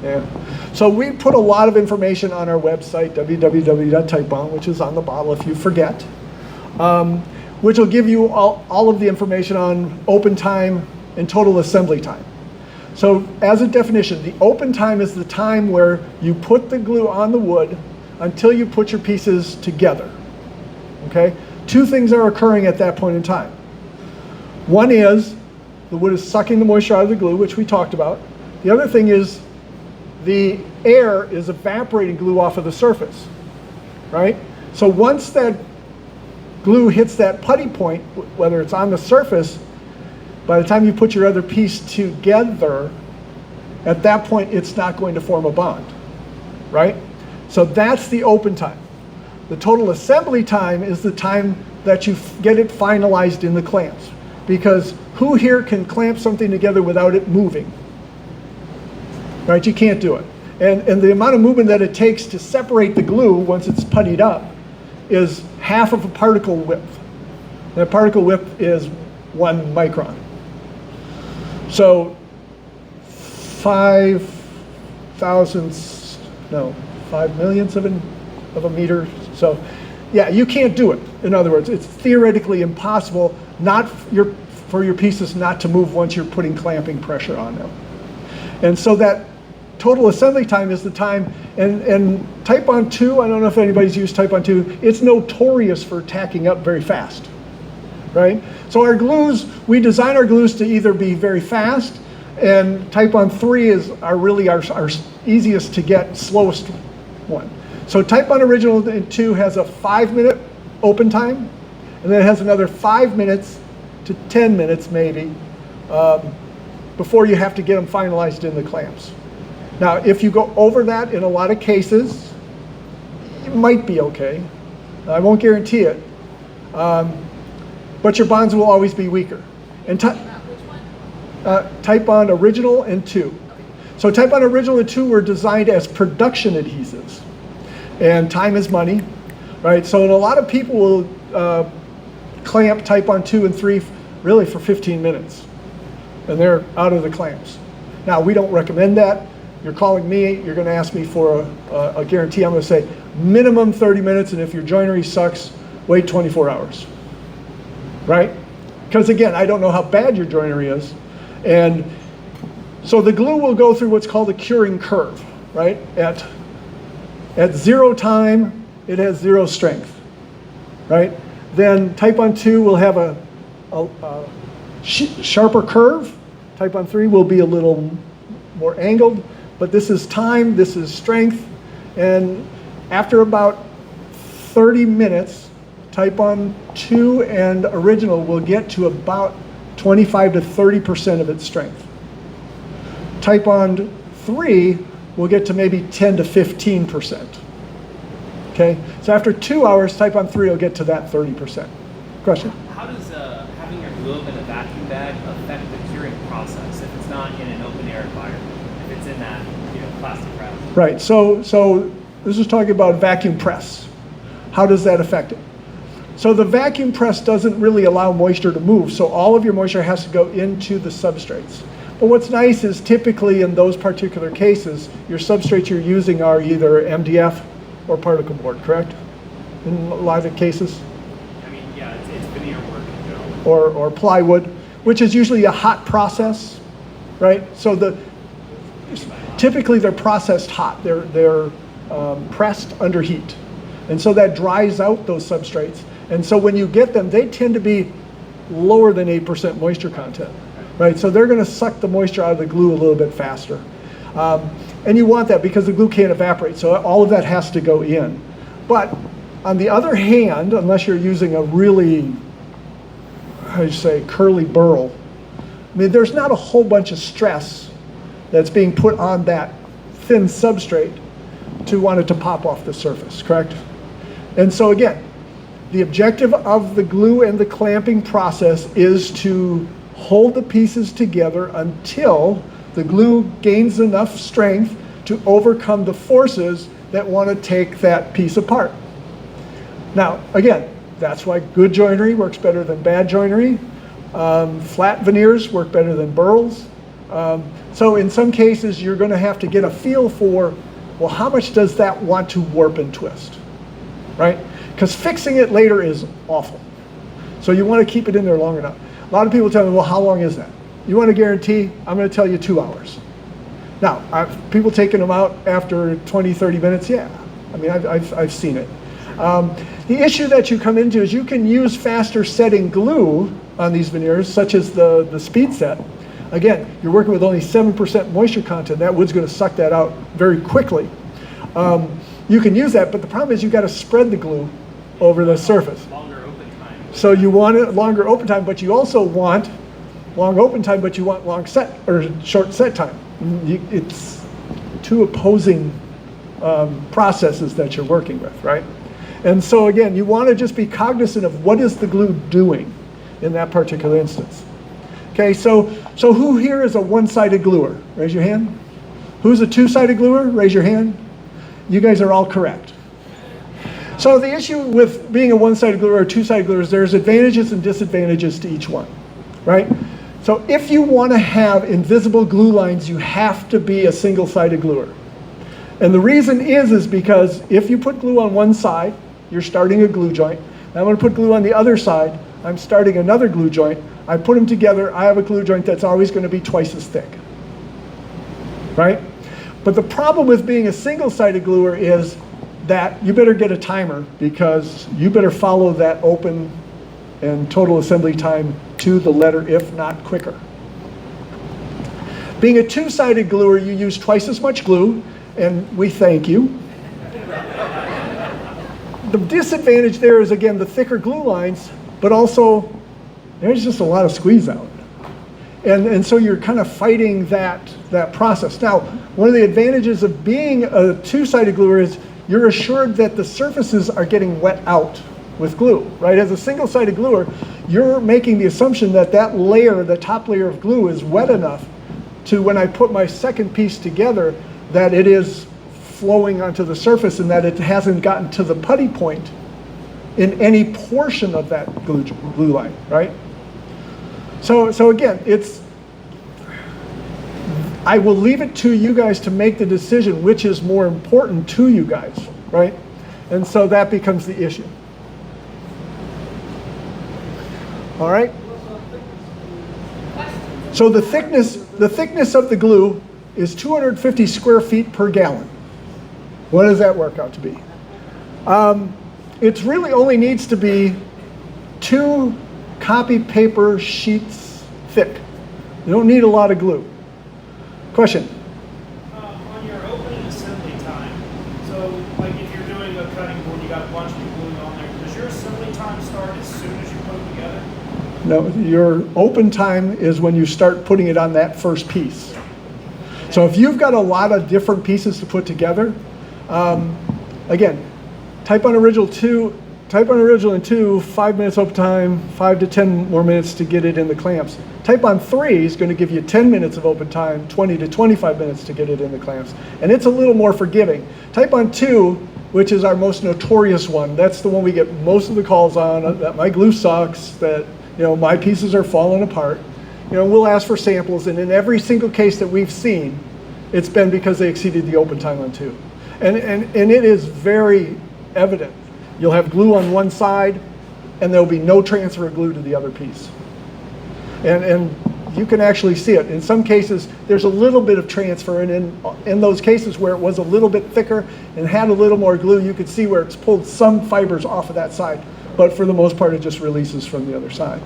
Yeah. So we put a lot of information on our website, www.titebond, which is on the bottle if you forget, which will give you all of the information on open time and total assembly time. So as a definition, the open time is the time where you put the glue on the wood until you put your pieces together, okay? Two things are occurring at that point in time. One is the wood is sucking the moisture out of the glue, which we talked about. The other thing is the air is evaporating glue off of the surface, right? So once that glue hits that putty point, whether it's on the surface, by the time you put your other piece together, at that point it's not going to form a bond, right? So that's the open time. The total assembly time is the time that you get it finalized in the clamps. Because who here can clamp something together without it moving? Right, you can't do it. And the amount of movement that it takes to separate the glue once it's puttied up is half of a particle width. That particle width is 1 micron. So 5 millionths of a meter. So yeah, you can't do it. In other words, it's theoretically impossible for your pieces not to move once you're putting clamping pressure on them. And so that total assembly time is the time, and Titebond 2, I don't know if anybody's used Titebond 2, it's notorious for tacking up very fast, right? So our glues, we design our glues to either be very fast, and Titebond 3 is really our easiest to get, slowest one. So Titebond Original 2 has a 5-minute open time, and then it has another 5 minutes to 10 minutes maybe before you have to get them finalized in the clamps. Now, if you go over that in a lot of cases, it might be okay. I won't guarantee it, but your bonds will always be weaker. And Which one? Titebond Original and 2. So Titebond Original and 2 were designed as production adhesives, and time is money, right? So a lot of people will clamp Titebond 2 and 3 really for 15 minutes, and they're out of the clamps. Now, we don't recommend that. You're calling me, you're going to ask me for a guarantee. I'm going to say minimum 30 minutes, and if your joinery sucks, wait 24 hours, right? Because again, I don't know how bad your joinery is. And so the glue will go through what's called a curing curve, right? At 0 time, it has 0 strength, right? Then Titebond 2 will have a sharper curve. Titebond 3 will be a little more angled, but this is time, this is strength, and after about 30 minutes, Titebond 2 and Original will get to about 25 to 30% of its strength. Titebond 3 will get to maybe 10 to 15%. Okay, so after 2 hours, Titebond 3 will get to that 30%. Of Question? How does having your glue up in a vacuum bag affect the curing process if it's not in an open air environment? If it's in that plastic wrap? Right. So this is talking about vacuum press. How does that affect it? So the vacuum press doesn't really allow moisture to move, so all of your moisture has to go into the substrates. But what's nice is typically in those particular cases, your substrates you're using are either MDF or particle board, correct? In a lot of cases? I mean, yeah, it's veneer work in general. Or plywood, which is usually a hot process, right? So typically they're processed hot. They're pressed under heat. And so that dries out those substrates. And so when you get them, they tend to be lower than 8% moisture content, right? So they're going to suck the moisture out of the glue a little bit faster. And you want that because the glue can't evaporate, so all of that has to go in. But on the other hand, unless you're using a really, how do you say, curly burl, I mean, there's not a whole bunch of stress that's being put on that thin substrate to want it to pop off the surface, correct? And so again, the objective of the glue and the clamping process is to hold the pieces together until the glue gains enough strength to overcome the forces that want to take that piece apart. Now, again, that's why good joinery works better than bad joinery. Flat veneers work better than burls. So in some cases, you're going to have to get a feel for, well, how much does that want to warp and twist, right? Because fixing it later is awful. So you want to keep it in there long enough. A lot of people tell me, well, how long is that? You want a guarantee? I'm going to tell you 2 hours. Now, people taking them out after 20, 30 minutes, yeah. I mean, I've seen it. The issue that you come into is you can use faster setting glue on these veneers, such as the speed set. Again, you're working with only 7% moisture content. That wood's going to suck that out very quickly. You can use that, but the problem is you've got to spread the glue over the surface. Longer open time. So you want a longer open time, but you also want long open time, but you want long set or short set time. It's two opposing processes that you're working with, right? And so again, you want to just be cognizant of what is the glue doing in that particular instance. Okay, so who here is a one-sided gluer? Raise your hand. Who's a two-sided gluer? Raise your hand. You guys are all correct. So the issue with being a one-sided gluer or two-sided gluer is there's advantages and disadvantages to each one, right? So if you want to have invisible glue lines, you have to be a single-sided gluer. And the reason is because if you put glue on one side, you're starting a glue joint. And I'm going to put glue on the other side, I'm starting another glue joint. I put them together, I have a glue joint that's always going to be twice as thick, right? But the problem with being a single-sided gluer is that you better get a timer because you better follow that open and total assembly time to the letter, if not quicker. Being a two-sided gluer, you use twice as much glue, and we thank you. The disadvantage there is, again, the thicker glue lines, but also there's just a lot of squeeze out. And so you're kind of fighting that process. Now, one of the advantages of being a two-sided gluer is you're assured that the surfaces are getting wet out with glue, right? As a single-sided gluer, you're making the assumption that that layer, the top layer of glue, is wet enough to, when I put my second piece together, that it is flowing onto the surface and that it hasn't gotten to the putty point in any portion of that glue line, right? So again, I will leave it to you guys to make the decision which is more important to you guys, right? And so that becomes the issue. All right? So the thickness of the glue is 250 square feet per gallon. What does that work out to be? It really only needs to be 2 copy paper sheets thick. You don't need a lot of glue. Question? On your opening assembly time, so like if you're doing a cutting board, you got a bunch of glue on there, does your assembly time start as soon as you put it together? No, your open time is when you start putting it on that first piece. So if you've got a lot of different pieces to put together, again, Titebond Original 2 Titebond original in 2, 5 minutes open time, 5 to 10 more minutes to get it in the clamps. Titebond 3 is going to give you 10 minutes of open time, 20 to 25 minutes to get it in the clamps. And it's a little more forgiving. Titebond 2, which is our most notorious one, that's the one we get most of the calls on, that my glue sucks, that my pieces are falling apart. We'll ask for samples, and in every single case that we've seen, it's been because they exceeded the open time on 2. And it is very evident. You'll have glue on one side, and there'll be no transfer of glue to the other piece. And you can actually see it. In some cases, there's a little bit of transfer, and in those cases where it was a little bit thicker and had a little more glue, you could see where it's pulled some fibers off of that side. But for the most part, it just releases from the other side.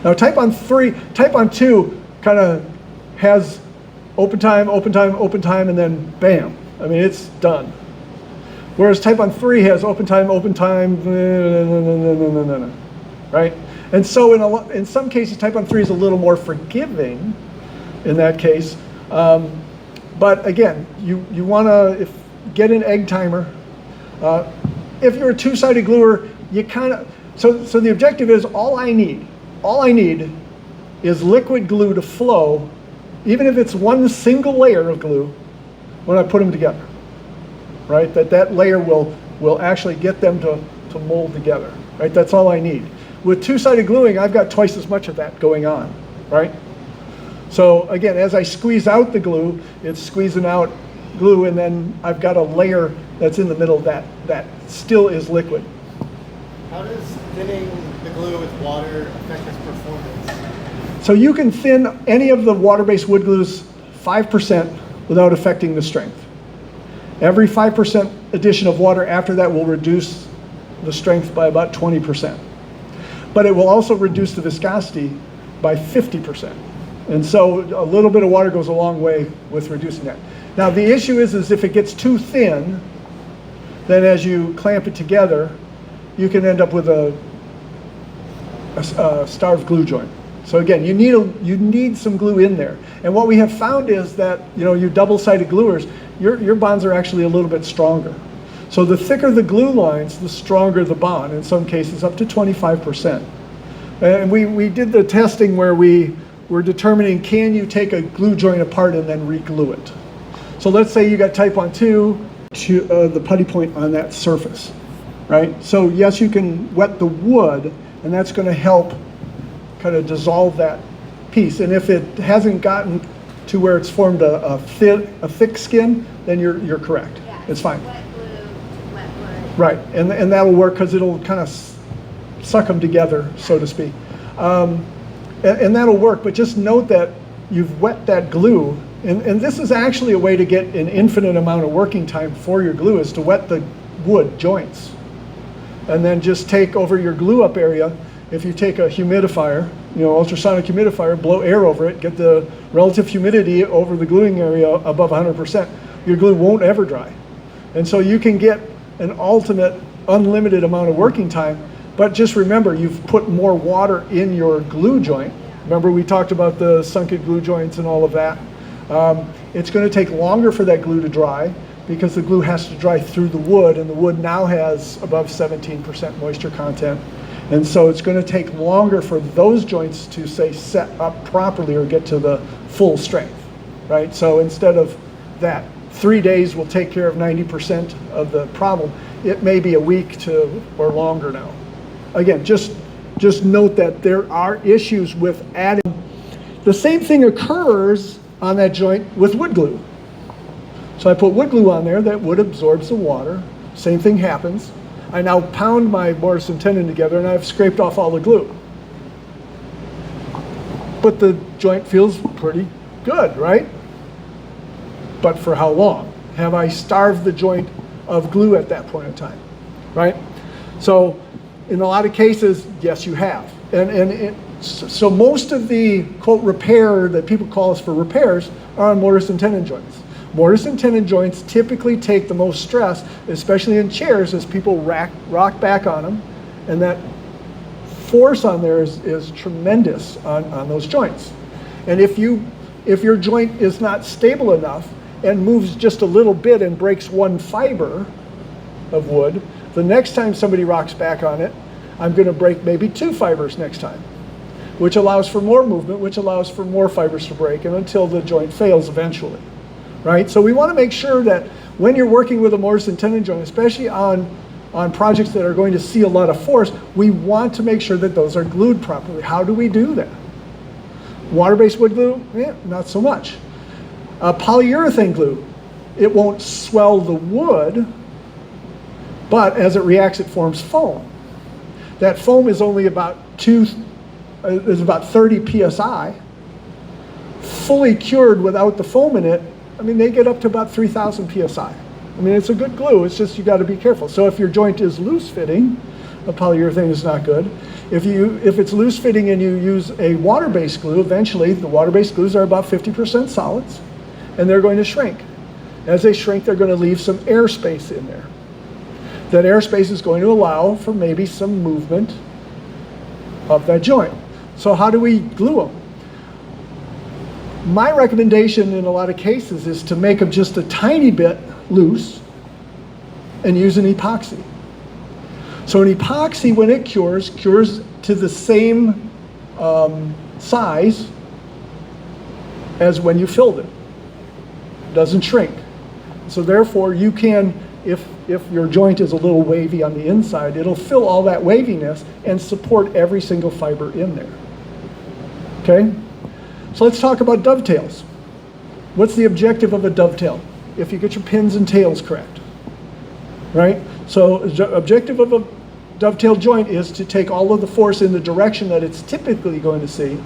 Now, Titebond 2 kind of has open time, and then bam. I mean, it's done. Whereas Titebond 3 has open time, right? And so in some cases, Titebond 3 is a little more forgiving in that case. But again, you want to get an egg timer. If you're a two-sided gluer, you kind of, so the objective is all I need is liquid glue to flow, even if it's one single layer of glue when I put them together. Right, that layer will actually get them to mold together, right? That's all I need. With two-sided gluing, I've got twice as much of that going on, right? So again, as I squeeze out the glue, it's squeezing out glue, and then I've got a layer that's in the middle that still is liquid. How does thinning the glue with water affect its performance? So you can thin any of the water-based wood glues 5% without affecting the strength. Every 5% addition of water after that will reduce the strength by about 20%. But it will also reduce the viscosity by 50%. And so a little bit of water goes a long way with reducing that. Now the issue is if it gets too thin, then as you clamp it together, you can end up with a starved glue joint. So again, you need some glue in there. And what we have found is that you double-sided gluers, your bonds are actually a little bit stronger. So the thicker the glue lines, the stronger the bond, in some cases up to 25%. And we did the testing where we were determining, can you take a glue joint apart and then re-glue it? So let's say you got Titebond 2 to the putty point on that surface, right? So yes, you can wet the wood, and that's going to help kind of dissolve that piece. And if it hasn't gotten to where it's formed a thick skin, then you're correct. Yeah, it's fine. Wet glue, wet wood. Right, and that'll work because it'll kind of suck them together, so to speak. And that'll work, but just note that you've wet that glue, and this is actually a way to get an infinite amount of working time for your glue, is to wet the wood joints. And then just take over your glue up area. If you take a humidifier, ultrasonic humidifier, blow air over it, get the relative humidity over the gluing area above 100%, your glue won't ever dry. And so you can get an ultimate unlimited amount of working time, but just remember, you've put more water in your glue joint. Remember we talked about the sunken glue joints and all of that. It's going to take longer for that glue to dry because the glue has to dry through the wood, and the wood now has above 17% moisture content. And so it's going to take longer for those joints to, say, set up properly or get to the full strength, right? So instead of that 3 days will take care of 90% of the problem, it may be a week or longer now. Again, just note that there are issues with adding. The same thing occurs on that joint with wood glue. So I put wood glue on there, that wood absorbs the water. Same thing happens. I now pound my mortise and tenon together, and I've scraped off all the glue. But the joint feels pretty good, right? But for how long? Have I starved the joint of glue at that point in time, right? So in a lot of cases, yes, you have. So most of the, quote, repair that people call us for repairs are on mortise and tenon joints. Mortise and tenon joints typically take the most stress, especially in chairs, as people rock back on them, and that force on there is tremendous on those joints. And if your joint is not stable enough and moves just a little bit and breaks one fiber of wood, The next time somebody rocks back on it, I'm going to break maybe 2 fibers next time, which allows for more movement, which allows for more fibers to break, and until the joint fails eventually, right? So we want to make sure that when you're working with a mortise and tenon joint, especially on projects that are going to see a lot of force, we want to make sure that those are glued properly. How do we do that? Water-based wood glue? Not so much. Polyurethane glue, it won't swell the wood, but as it reacts, it forms foam. That foam is only about 30 psi. Fully cured without the foam in it, I mean, they get up to about 3,000 psi. I mean, it's a good glue, it's just you got to be careful. So if your joint is loose fitting, a polyurethane is not good. If it's loose fitting and you use a water-based glue, eventually the water-based glues are about 50% solids, and they're going to shrink. As they shrink, they're going to leave some airspace in there. That airspace is going to allow for maybe some movement of that joint. So how do we glue them? My recommendation in a lot of cases is to make them just a tiny bit loose and use an epoxy. So an epoxy, when it cures to the same size as when you filled it. It doesn't shrink. So therefore you can, if your joint is a little wavy on the inside, it'll fill all that waviness and support every single fiber in there. Okay? So let's talk about dovetails. What's the objective of a dovetail? If you get your pins and tails correct, right? So the objective of a dovetail joint is to take all of the force in the direction that it's typically going to see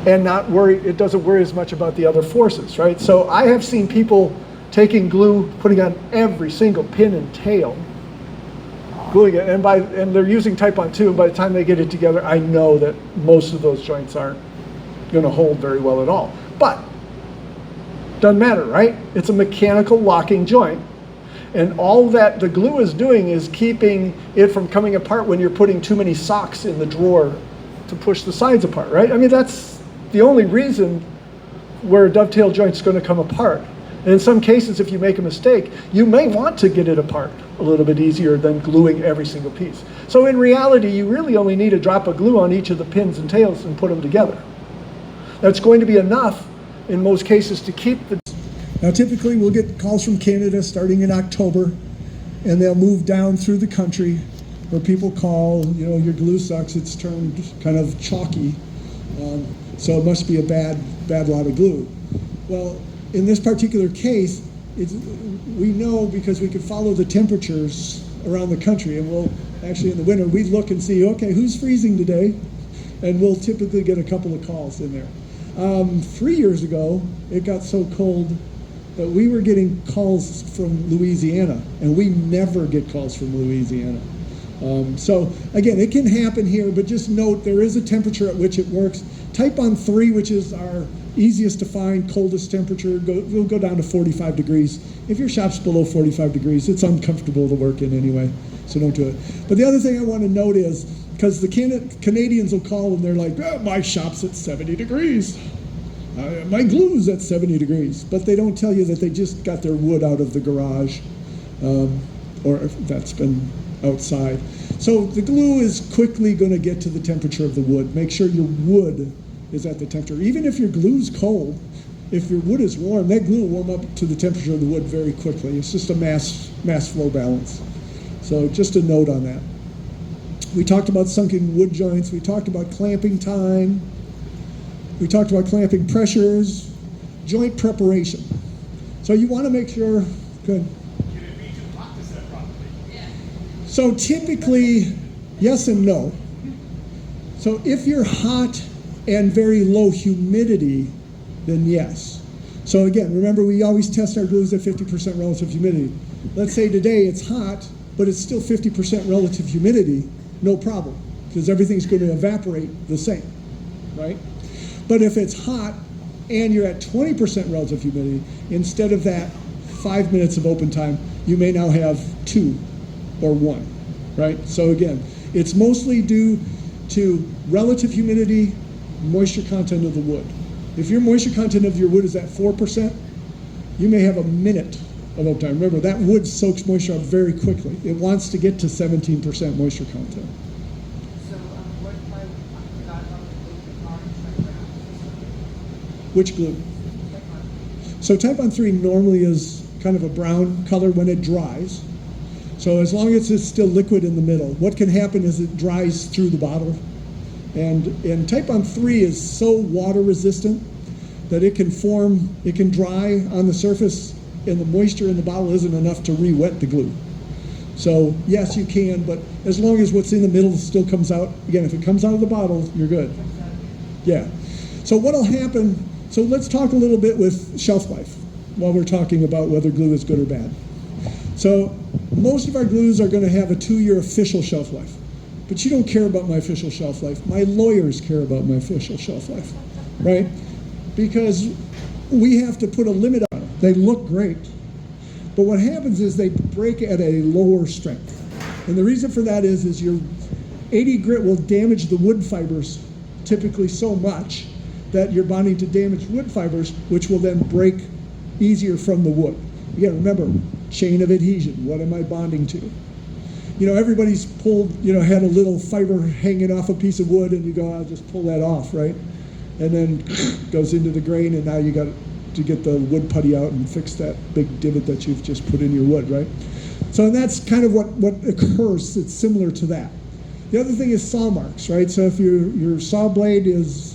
and not worry, it doesn't worry as much about the other forces, right? So I have seen people taking glue, putting on every single pin and tail, gluing it, and they're using Titebond 2, and by the time they get it together, I know that most of those joints aren't going to hold very well at all. But doesn't matter, right? It's a mechanical locking joint. And all that the glue is doing is keeping it from coming apart when you're putting too many socks in the drawer to push the sides apart, right? I mean, that's the only reason where a dovetail joint's going to come apart. And in some cases, if you make a mistake, you may want to get it apart a little bit easier than gluing every single piece. So in reality, you really only need a drop of glue on each of the pins and tails and put them together. That's going to be enough in most cases to keep the... Now typically we'll get calls from Canada starting in October, and they'll move down through the country where people call, you know, your glue sucks, it's turned kind of chalky, so it must be a bad lot of glue. Well, in this particular case, we know because we can follow the temperatures around the country, and we'll actually in the winter, we look and see, okay, who's freezing today? And we'll typically get a couple of calls in there. 3 years ago, it got so cold that we were getting calls from Louisiana, and we never get calls from Louisiana. So again, it can happen here, but just note there is a temperature at which it works. Titebond 3, which is our easiest to find, coldest temperature, will go down to 45 degrees. If your shop's below 45 degrees, it's uncomfortable to work in anyway, so don't do it. But the other thing I want to note is, because the Canadians will call and they're like, oh, my shop's at 70 degrees. My glue's at 70 degrees. But they don't tell you that they just got their wood out of the garage, or if that's been outside. So the glue is quickly going to get to the temperature of the wood. Make sure your wood is at the temperature. Even if your glue's cold, if your wood is warm, that glue will warm up to the temperature of the wood very quickly. It's just a mass flow balance. So just a note on that. We talked about sunken wood joints. We talked about clamping time. We talked about clamping pressures, joint preparation. So you want to make sure, good. So typically, yes and no. So if you're hot and very low humidity, then yes. So again, remember we always test our glues at 50% relative humidity. Let's say today it's hot, but it's still 50% relative humidity, no problem, because everything's going to evaporate the same, right? But if it's hot and you're at 20% relative humidity, instead of that 5 minutes of open time, you may now have 2 or 1, right? So again, it's mostly due to relative humidity, moisture content of the wood. If your moisture content of your wood is at 4%, you may have a minute of overtime. Remember, that wood soaks moisture up very quickly. It wants to get to 17% moisture content. So, what if I forgot about the orange right now? Which glue? So Titebond 3 normally is kind of a brown color when it dries. So as long as it's still liquid in the middle, what can happen is it dries through the bottle. And Titebond 3 is so water resistant that it can dry on the surface, and the moisture in the bottle isn't enough to re-wet the glue. So yes, you can, but as long as what's in the middle still comes out, again, if it comes out of the bottle, you're good. Yeah. So what'll happen, so let's talk a little bit with shelf life while we're talking about whether glue is good or bad. So most of our glues are going to have a 2-year official shelf life, but you don't care about my official shelf life. My lawyers care about my official shelf life, right? Because we have to put a limit on them. They look great, but what happens is they break at a lower strength. And the reason for that is your 80 grit will damage the wood fibers typically so much that you're bonding to damaged wood fibers, which will then break easier from the wood. Again, remember, chain of adhesion. What am I bonding to? You know, everybody's pulled, had a little fiber hanging off a piece of wood, and you go, I'll just pull that off, right? And then goes into the grain, and now you got to get the wood putty out and fix that big divot that you've just put in your wood, right? So that's kind of what occurs. It's similar to that. The other thing is saw marks, right? So if your saw blade is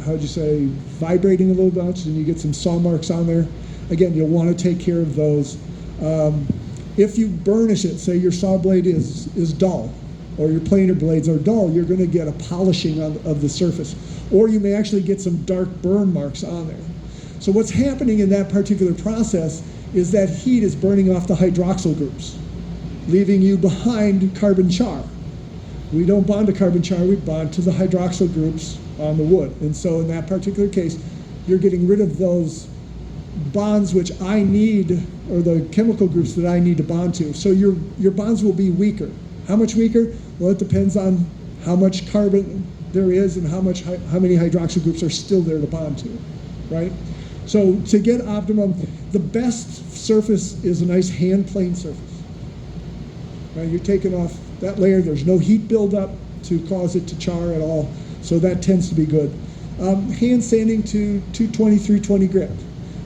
how'd you say, vibrating a little bit, and you get some saw marks on there, again, you'll want to take care of those. If you burnish it, say your saw blade is dull, or your planer blades are dull, you're going to get a polishing of the surface. Or you may actually get some dark burn marks on there. So what's happening in that particular process is that heat is burning off the hydroxyl groups, leaving you behind carbon char. We don't bond to carbon char, we bond to the hydroxyl groups on the wood. And so in that particular case, you're getting rid of those bonds which I need, or the chemical groups that I need to bond to. So your bonds will be weaker. How much weaker? Well, it depends on how much carbon there is and how many hydroxyl groups are still there to bond to, right? So to get optimum, the best surface is a nice hand plane surface. Right? You're taking off that layer, there's no heat buildup to cause it to char at all, so that tends to be good. Hand sanding to 220, 320 grit.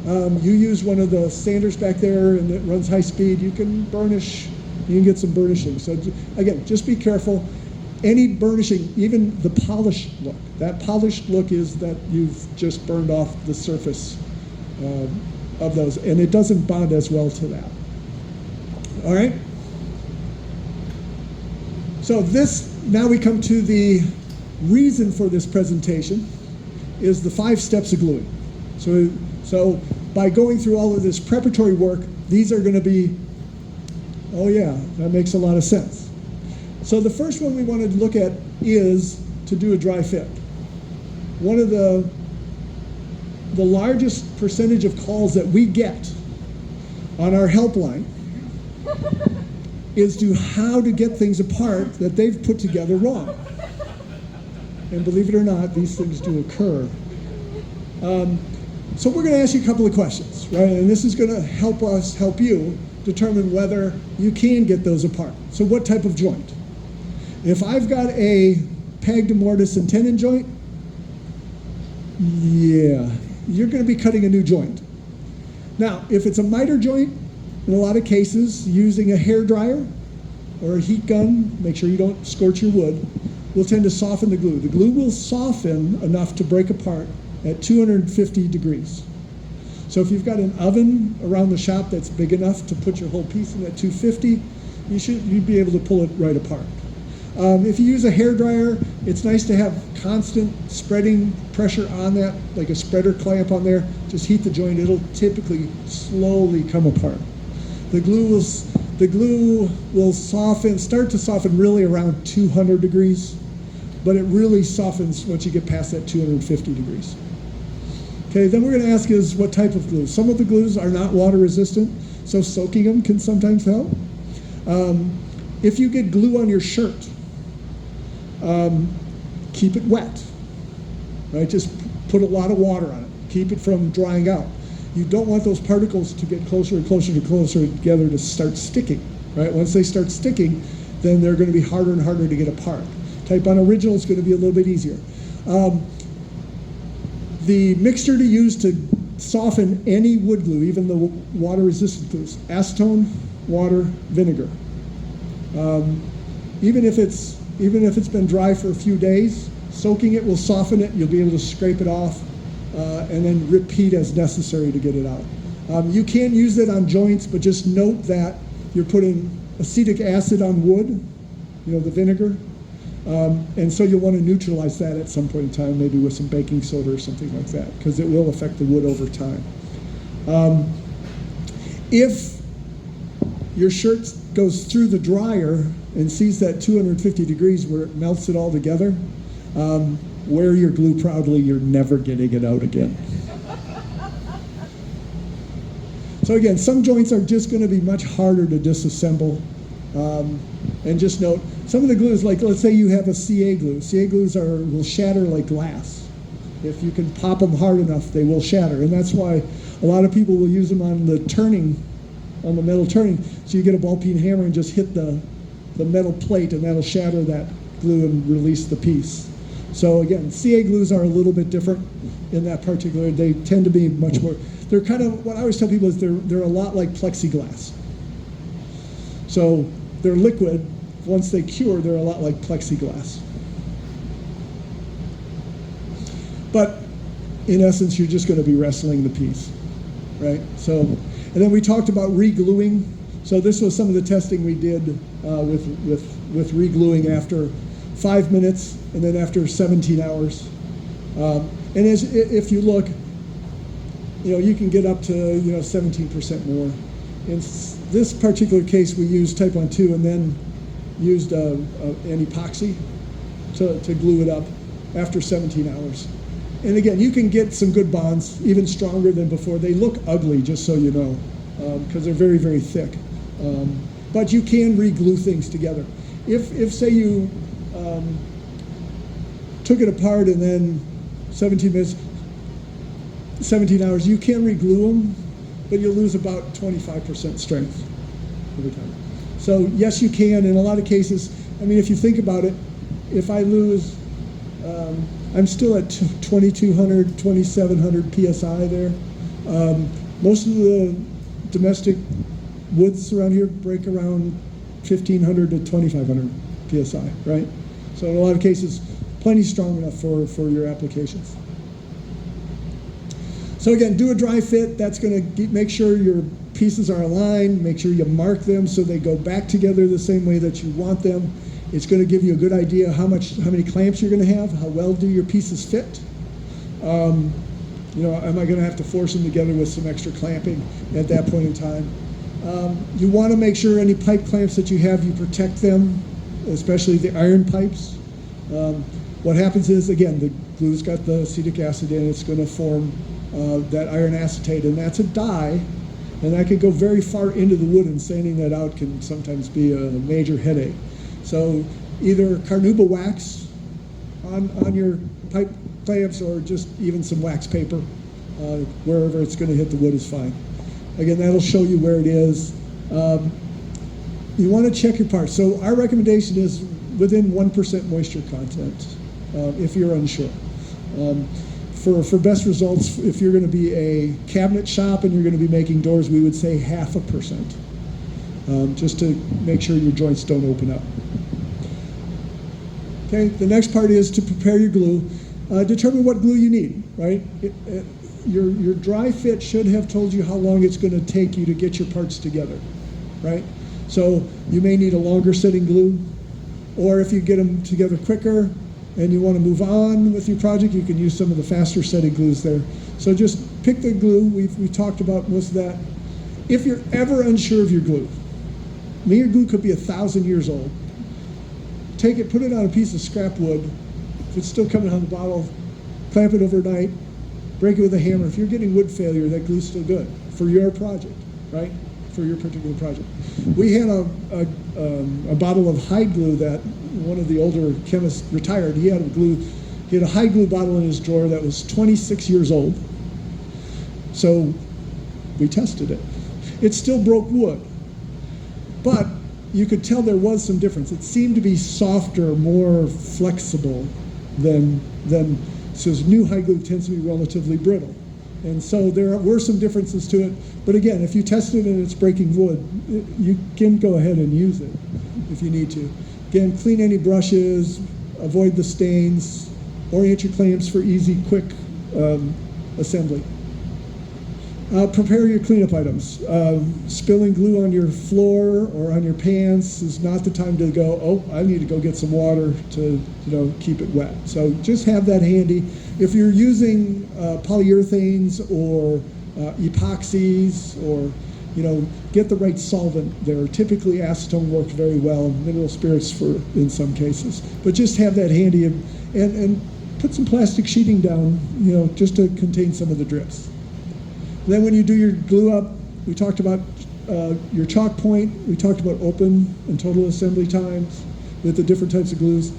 You use one of the sanders back there and it runs high speed, you can burnish, you can get some burnishing. So again, just be careful. Any burnishing, even the polished look, that polished look is that you've just burned off the surface of those, and it doesn't bond as well to that. All right? So now we come to the reason for this presentation, is the 5 steps of gluing. So by going through all of this preparatory work, these are going to be, oh yeah, that makes a lot of sense. So the first one we wanted to look at is to do a dry fit. One of the largest percentage of calls that we get on our helpline is to how to get things apart that they've put together wrong. And believe it or not, these things do occur. So we're going to ask you a couple of questions, right? And this is going to help us help you determine whether you can get those apart. So what type of joint? If I've got a peg to mortise and tenon joint, yeah, you're going to be cutting a new joint. Now, if it's a miter joint, in a lot of cases, using a hair dryer or a heat gun, make sure you don't scorch your wood, will tend to soften the glue. The glue will soften enough to break apart at 250 degrees. So if you've got an oven around the shop that's big enough to put your whole piece in at 250, you'd be able to pull it right apart. If you use a hair dryer, it's nice to have constant spreading pressure on that, like a spreader clamp on there. Just heat the joint, it'll typically slowly come apart. The glue will start to soften really around 200 degrees, but it really softens once you get past that 250 degrees. Okay, then we're going to ask is what type of glue. Some of the glues are not water resistant, so soaking them can sometimes help. If you get glue on your shirt, keep it wet, right? Just put a lot of water on it. Keep it from drying out. you don't want those particles to get closer and closer together to start sticking, right? Once they start sticking, then they're going to be harder and harder to get apart. Titebond Original is going to be a little bit easier. The mixture to use to soften any wood glue, even the water-resistant glues, acetone, water, vinegar. Even if it's been dry for a few days, soaking it will soften it. You'll be able to scrape it off and then repeat as necessary to get it out. You can use it on joints, but just note that you're putting acetic acid on wood, the vinegar, and so you'll want to neutralize that at some point in time, maybe with some baking soda or something like that, because it will affect the wood over time. If your shirt goes through the dryer and sees that 250 degrees where it melts it all together, wear your glue proudly, you're never getting it out again. So again, some joints are just going to be much harder to disassemble. And just note, some of the glues, like let's say you have a CA glue. CA glues will shatter like glass. If you can pop them hard enough, they will shatter. And that's why a lot of people will use them on the metal turning. So you get a ball peen hammer and just hit the metal plate, and that'll shatter that glue and release the piece. So again, CA glues are a little bit different in that particular. They tend to be much more, they're kind of, what I always tell people is they're a lot like plexiglass. So they're liquid. Once they cure, they're a lot like plexiglass. But in essence, you're just going to be wrestling the piece, right? So, and then we talked about re-gluing. So this was some of the testing we did with re-gluing after 5 minutes and then after 17 hours. And if you look, you can get up to 17% more. In this particular case, we used Titebond 2 and then used an epoxy to glue it up after 17 hours. And again, you can get some good bonds, even stronger than before. They look ugly, just so you know, because they're very, very thick. But you can re-glue things together. If say you took it apart and then 17 hours, you can re-glue them, but you'll lose about 25% strength over time. So yes, you can. In a lot of cases, if you think about it, if I lose, I'm still at 2,200, 2,700 PSI there. Most of the domestic woods around here break around 1,500 to 2,500 PSI, right? So in a lot of cases, plenty strong enough for your applications. So again, do a dry fit. That's going to make sure your pieces are aligned, make sure you mark them so they go back together the same way that you want them. It's going to give you a good idea how many clamps you're going to have, how well do your pieces fit. Am I going to have to force them together with some extra clamping at that point in time? You want to make sure any pipe clamps that you have, you protect them, especially the iron pipes. What happens is, again, the glue's got the acetic acid in it. It's going to form that iron acetate, and that's a dye, and that could go very far into the wood, and sanding that out can sometimes be a major headache. So either carnauba wax on your pipe clamps, or just even some wax paper, wherever it's going to hit the wood is fine. Again, that'll show you where it is. You want to check your parts. So our recommendation is within 1% moisture content if you're unsure. For best results, if you're going to be a cabinet shop and you're going to be making doors, we would say 0.5%, just to make sure your joints don't open up. Okay, the next part is to prepare your glue. Determine what glue you need, right? Your dry fit should have told you how long it's going to take you to get your parts together, right? So you may need a longer setting glue, or if you get them together quicker and you want to move on with your project, you can use some of the faster setting glues there. So just pick the glue. We've talked about most of that. If you're ever unsure of your glue, your glue could be 1,000 years old. Take it, put it on a piece of scrap wood. If it's still coming on the bottle, clamp it overnight, break it with a hammer. If you're getting wood failure, that glue's still good for your project, right? For your particular project. We had a bottle of hide glue that one of the older chemists retired. He had a hide glue bottle in his drawer that was 26 years old. So we tested it. It still broke wood, but you could tell there was some difference. It seemed to be softer, more flexible than so new high glue tends to be relatively brittle. And so there were some differences to it. But again, if you test it and it's breaking wood, you can go ahead and use it if you need to. Again, clean any brushes, avoid the stains, orient your clamps for easy, quick assembly. Prepare your cleanup items. Spilling glue on your floor or on your pants is not the time to go, oh, I need to go get some water to keep it wet. So just have that handy. If you're using polyurethanes or epoxies, or get the right solvent there. Typically acetone works very well, mineral spirits in some cases. But just have that handy and put some plastic sheeting down, just to contain some of the drips. Then when you do your glue up, we talked about your chalk point. We talked about open and total assembly times with the different types of glues.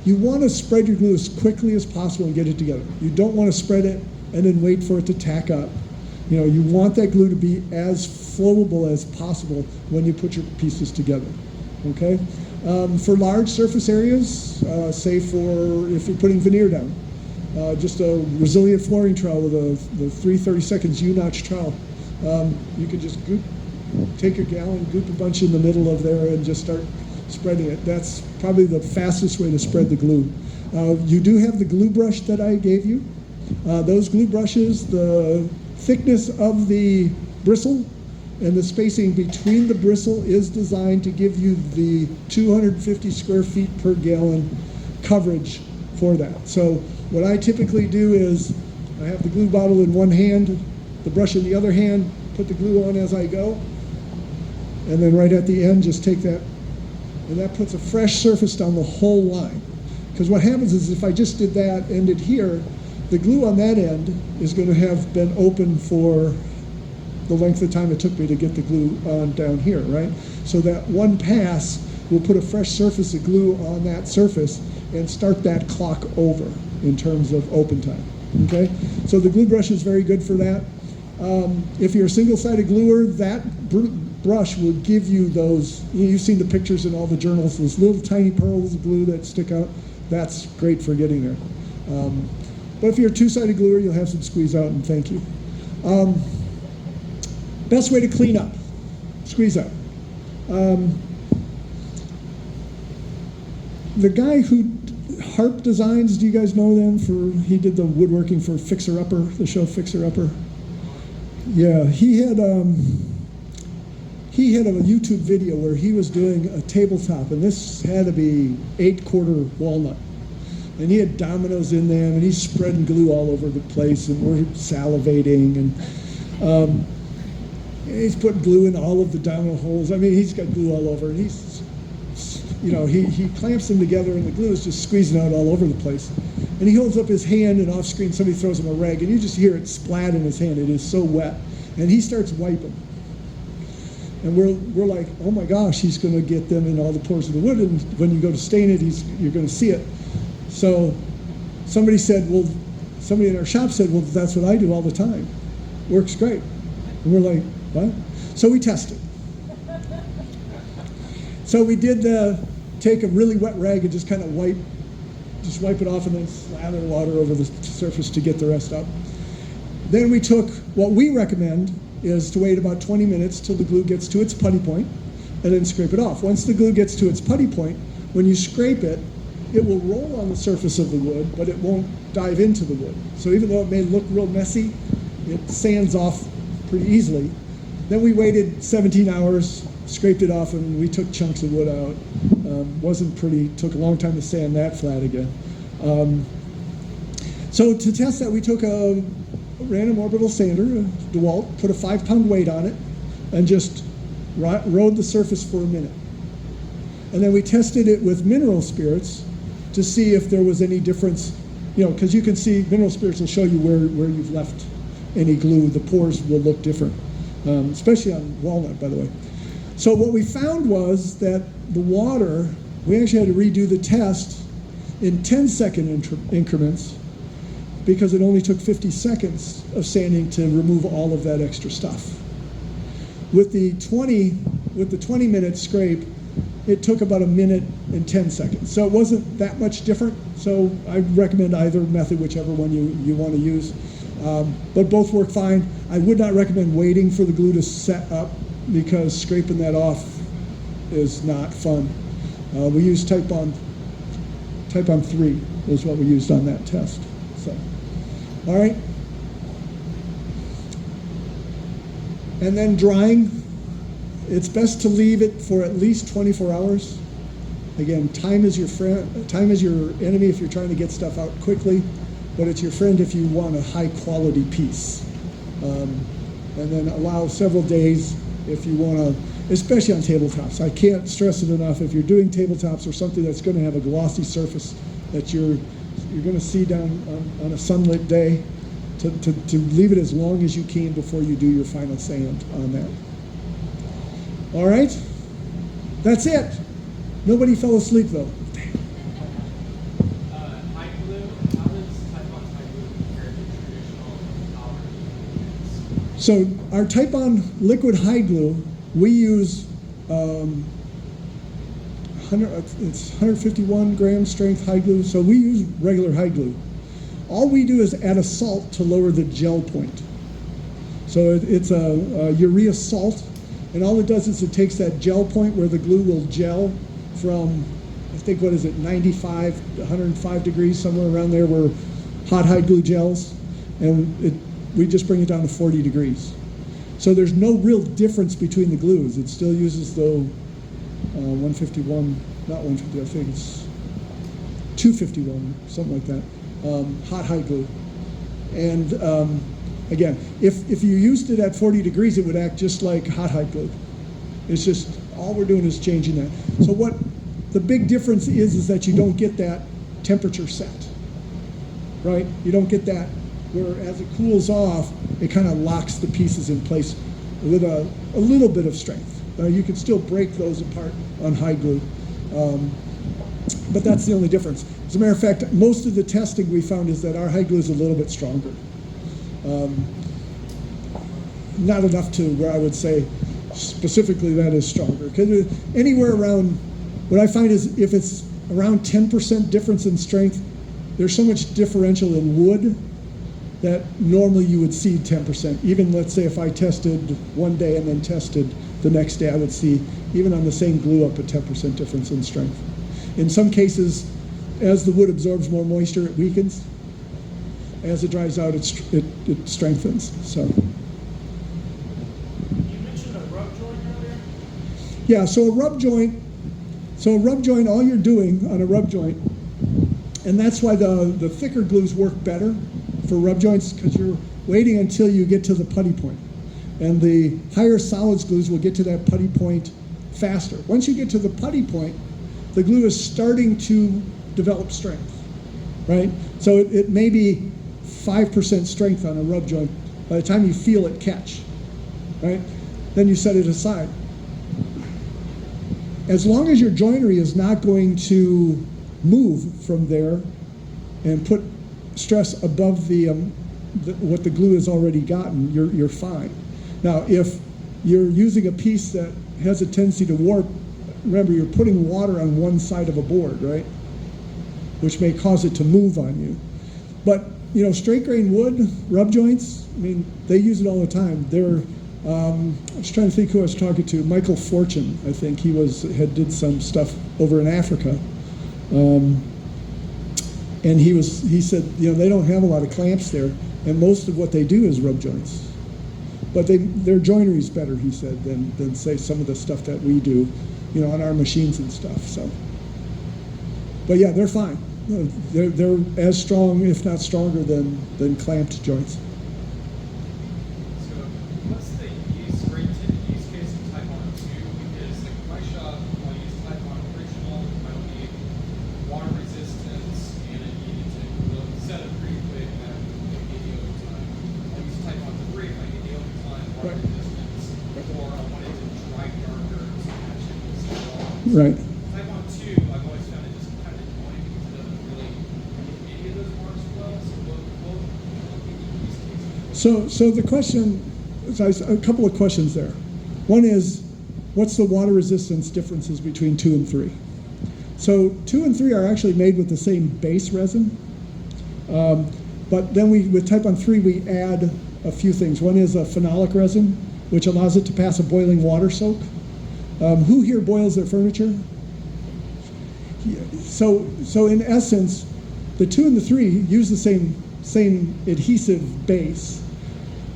You want to spread your glue as quickly as possible and get it together. You don't want to spread it and then wait for it to tack up. You want that glue to be as flowable as possible when you put your pieces together, okay? For large surface areas, say for if you're putting veneer down, just a resilient flooring trowel with the 3/32 U-notch trowel. You can just take your gallon, goop a bunch in the middle of there and just start spreading it. That's probably the fastest way to spread the glue. You do have the glue brush that I gave you. Those glue brushes, the thickness of the bristle and the spacing between the bristle is designed to give you the 250 square feet per gallon coverage for that. So what I typically do is I have the glue bottle in one hand, the brush in the other hand, put the glue on as I go, and then right at the end just take that, and that puts a fresh surface down the whole line. Because what happens is if I just did that, ended here, the glue on that end is going to have been open for the length of time it took me to get the glue on down here, right? So that one pass will put a fresh surface of glue on that surface and start that clock over in terms of open time, okay? So the glue brush is very good for that. If you're a single-sided gluer, that brush will give you those, you've seen the pictures in all the journals, those little tiny pearls of glue that stick out. That's great for getting there. But if you're a two-sided gluer, you'll have some squeeze out, and thank you. Best way to clean up, squeeze out. The guy who Harp Designs, do you guys know them? He did the woodworking for Fixer Upper, the show Fixer Upper. Yeah, he had a YouTube video where he was doing a tabletop, and this had to be 8-quarter walnut. And he had dominoes in them, and he's spreading glue all over the place, and we're salivating, and he's putting glue in all of the domino holes. I mean, he's got glue all over, and he clamps them together, and the glue is just squeezing out all over the place. And he holds up his hand, and off screen somebody throws him a rag, and you just hear it splat in his hand. It is so wet. And he starts wiping. And we're like, oh my gosh, he's going to get them in all the pores of the wood, and when you go to stain it, you're going to see it. So somebody in our shop said, well, that's what I do all the time. Works great. And we're like, what? So we tested. So we did take a really wet rag and just kind of wipe it off and then slather water over the surface to get the rest up. Then we took, what we recommend is to wait about 20 minutes till the glue gets to its putty point and then scrape it off. Once the glue gets to its putty point, when you scrape it, it will roll on the surface of the wood, but it won't dive into the wood. So even though it may look real messy, it sands off pretty easily. Then we waited 17 hours, scraped it off, and we took chunks of wood out. Wasn't pretty, took a long time to sand that flat again. So to test that, we took a random orbital sander, a DeWalt, put a 5-pound weight on it, and just rode the surface for a minute. And then we tested it with mineral spirits to see if there was any difference, because you can see mineral spirits will show you where you've left any glue. The pores will look different, especially on walnut, by the way. So what we found was that the water, we actually had to redo the test in 10-second increments because it only took 50 seconds of sanding to remove all of that extra stuff. With the 20-minute scrape, it took about 1 minute and 10 seconds. So it wasn't that much different. So I recommend either method, whichever one you want to use. But both work fine. I would not recommend waiting for the glue to set up because scraping that off is not fun. We use Titebond 3 is what we used on that test. So, all right. And then drying. It's best to leave it for at least 24 hours. Again, time is your friend. Time is your enemy if you're trying to get stuff out quickly, but it's your friend if you want a high quality piece. And then allow several days if you want to, especially on tabletops. I can't stress it enough. If you're doing tabletops or something that's going to have a glossy surface that you're going to see down on a sunlit day, to leave it as long as you can before you do your final sand on that. All right, that's it. Nobody fell asleep though. High glue, how does Titebond high glue compare to traditional power glue? So our Titebond liquid high glue, we use it's 151 gram strength high glue. So we use regular high glue. All we do is add a salt to lower the gel point. So it's a urea salt. And all it does is it takes that gel point where the glue will gel from, I think, 95 to 105 degrees, somewhere around there where hot high glue gels. And we just bring it down to 40 degrees. So there's no real difference between the glues. It still uses the 151, not 150, I think it's 251, something like that, hot high glue. And again, if you used it at 40 degrees, it would act just like hot high glue. It's just, all we're doing is changing that. So what the big difference is that you don't get that temperature set, right? You don't get that where as it cools off, it kind of locks the pieces in place with a little bit of strength. You can still break those apart on high glue, but that's the only difference. As a matter of fact, most of the testing we found is that our high glue is a little bit stronger. Not enough to where I would say specifically that is stronger. Because anywhere around, what I find is if it's around 10% difference in strength, there's so much differential in wood that normally you would see 10%. Even let's say if I tested one day and then tested the next day, I would see even on the same glue up a 10% difference in strength. In some cases, as the wood absorbs more moisture, it weakens. As it dries out, it strengthens. So. You mentioned a rub joint earlier? Yeah, so a rub joint, all you're doing on a rub joint, and that's why the thicker glues work better for rub joints, because you're waiting until you get to the putty point. And the higher solids glues will get to that putty point faster. Once you get to the putty point, the glue is starting to develop strength, right? So it may be 5% strength on a rub joint by the time you feel it catch, right? Then you set it aside. As long as your joinery is not going to move from there and put stress above what the glue has already gotten, you're fine. Now, if you're using a piece that has a tendency to warp, remember you're putting water on one side of a board, right? Which may cause it to move on you. But straight grain wood, rub joints, I mean, they use it all the time. I was trying to think who I was talking to. Michael Fortune, I think did some stuff over in Africa. And he said, they don't have a lot of clamps there, and most of what they do is rub joints. But their joinery is better, he said, than say some of the stuff that we do, on our machines and stuff. So, but yeah, they're fine. They're as strong, if not stronger, than clamped joints. So what's the intended use case of Titebond 2? Because like my shop, I use Titebond original, I don't need water resistance, and I need to set it pretty quick, and I don't need the overtime. I'll use Titebond 3 if I need the overtime, water resistance, or I want it to dry darker to match it with some wall. Right. Titebond 2, I've always found it just kind of annoying because it doesn't really hit any of those marks well. So what would be the use case? So the question, a couple of questions there. One is, what's the water resistance differences between 2 and 3? So 2 and 3 are actually made with the same base resin, but then with Titebond 3 we add a few things. One is a phenolic resin, which allows it to pass a boiling water soak. Who here boils their furniture? So in essence, the 2 and the 3 use the same adhesive base,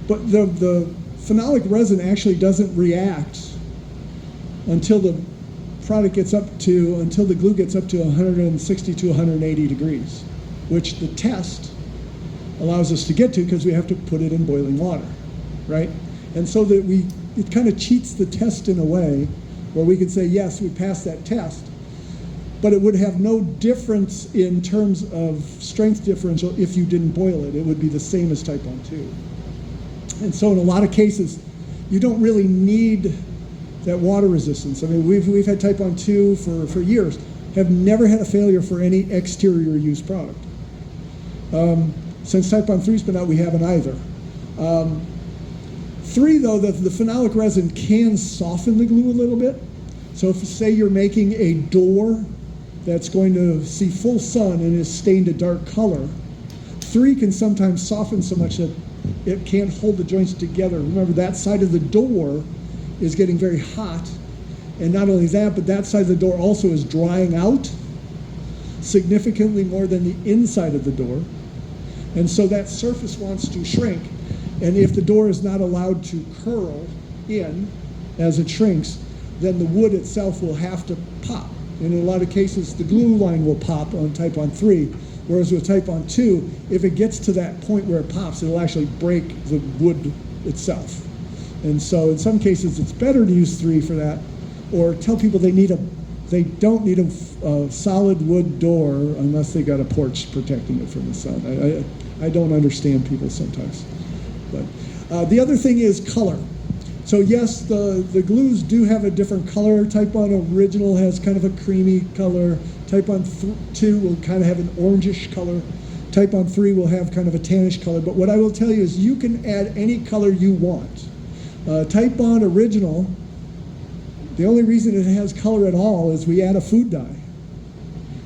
but the phenolic resin actually doesn't react until the product gets up to, until the glue gets up to 160 to 180 degrees, which the test allows us to get to because we have to put it in boiling water, right? And so that it kind of cheats the test in a way where we can say, yes, we passed that test, but it would have no difference in terms of strength differential if you didn't boil it. It would be the same as Titebond 2. And so in a lot of cases, you don't really need that water resistance. I mean, we've had Titebond 2 for years, have never had a failure for any exterior use product. Since Titebond 3's been out, we haven't either. 3, though, the phenolic resin can soften the glue a little bit. So if, say, you're making a door that's going to see full sun and is stained a dark color, 3 can sometimes soften so much that it can't hold the joints together. Remember, that side of the door is getting very hot, and not only that, but that side of the door also is drying out significantly more than the inside of the door, and so that surface wants to shrink, and if the door is not allowed to curl in as it shrinks, then the wood itself will have to pop, and in a lot of cases the glue line will pop on Titebond 3, whereas with Titebond 2, if it gets to that point where it pops, it'll actually break the wood itself. And so in some cases it's better to use 3 for that, or tell people they don't need a solid wood door unless they got a porch protecting it from the sun. I don't understand people sometimes. But the other thing is color. So yes, the glues do have a different color. Titebond original has kind of a creamy color. Titebond 2 will kind of have an orangish color. Titebond 3 will have kind of a tannish color. But what I will tell you is you can add any color you want. Titebond original, the only reason it has color at all is we add a food dye.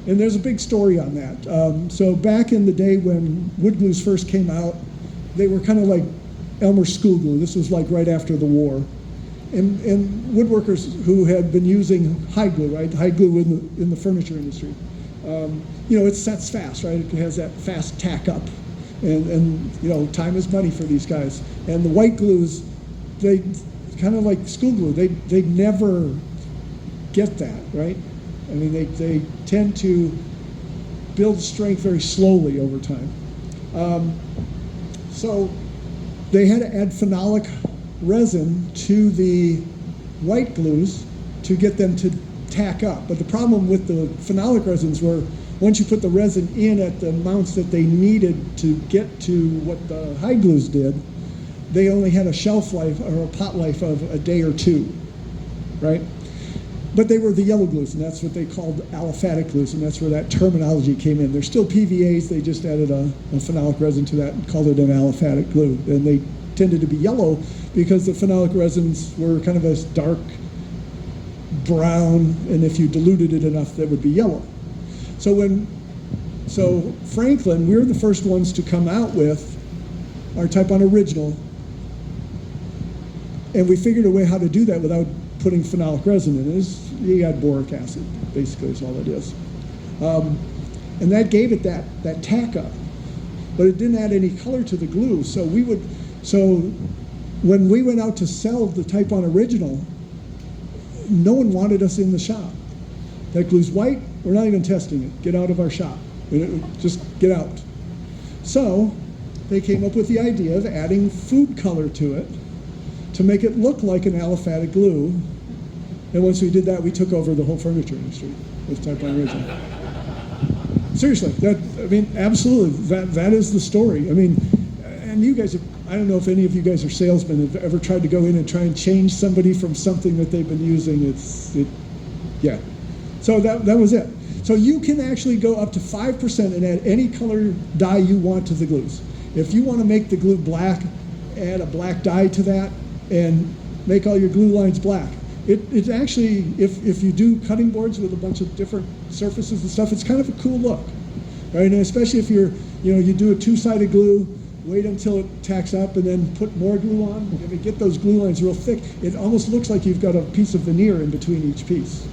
And there's a big story on that. So back in the day when wood glues first came out, they were kind of like Elmer school glue. This was like right after the war. And woodworkers who had been using hide glue, right? Hide glue in the furniture industry. You know, it sets fast, right? It has that fast tack up. And you know, time is money for these guys. And the white glues, they kind of like school glue. They never get that, right? I mean, they tend to build strength very slowly over time. So they had to add phenolic resin to the white glues to get them to tack up. But the problem with the phenolic resins were once you put the resin in at the amounts that they needed to get to what the hide glues did, they only had a shelf life or a pot life of a day or two, right? But they were the yellow glues, and that's what they called aliphatic glues, and that's where that terminology came in. They're still PVAs, they just added a phenolic resin to that and called it an aliphatic glue. And they tended to be yellow because the phenolic resins were kind of a dark brown, and if you diluted it enough, that would be yellow. So Franklin, we were the first ones to come out with our Titebond original, and we figured a way how to do that without putting phenolic resin in it. You add boric acid, basically is all it is. And that gave it that tack up, but it didn't add any color to the glue. So when we went out to sell the Titebond original, no one wanted us in the shop. That glue's white, we're not even testing it. Get out of our shop. Just get out. So they came up with the idea of adding food color to it to make it look like an aliphatic glue. And once we did that, we took over the whole furniture industry with Titebond original. Seriously, absolutely, that is the story. I mean, and you guys, I don't know if any of you guys are salesmen, have ever tried to go in and try and change somebody from something that they've been using. Yeah. So that was it. So you can actually go up to 5% and add any color dye you want to the glues. If you want to make the glue black, add a black dye to that, and make all your glue lines black. It's actually, if you do cutting boards with a bunch of different surfaces and stuff, it's kind of a cool look, right? And especially if you do a two-sided glue, wait until it tacks up and then put more glue on. If you get those glue lines real thick, it almost looks like you've got a piece of veneer in between each piece.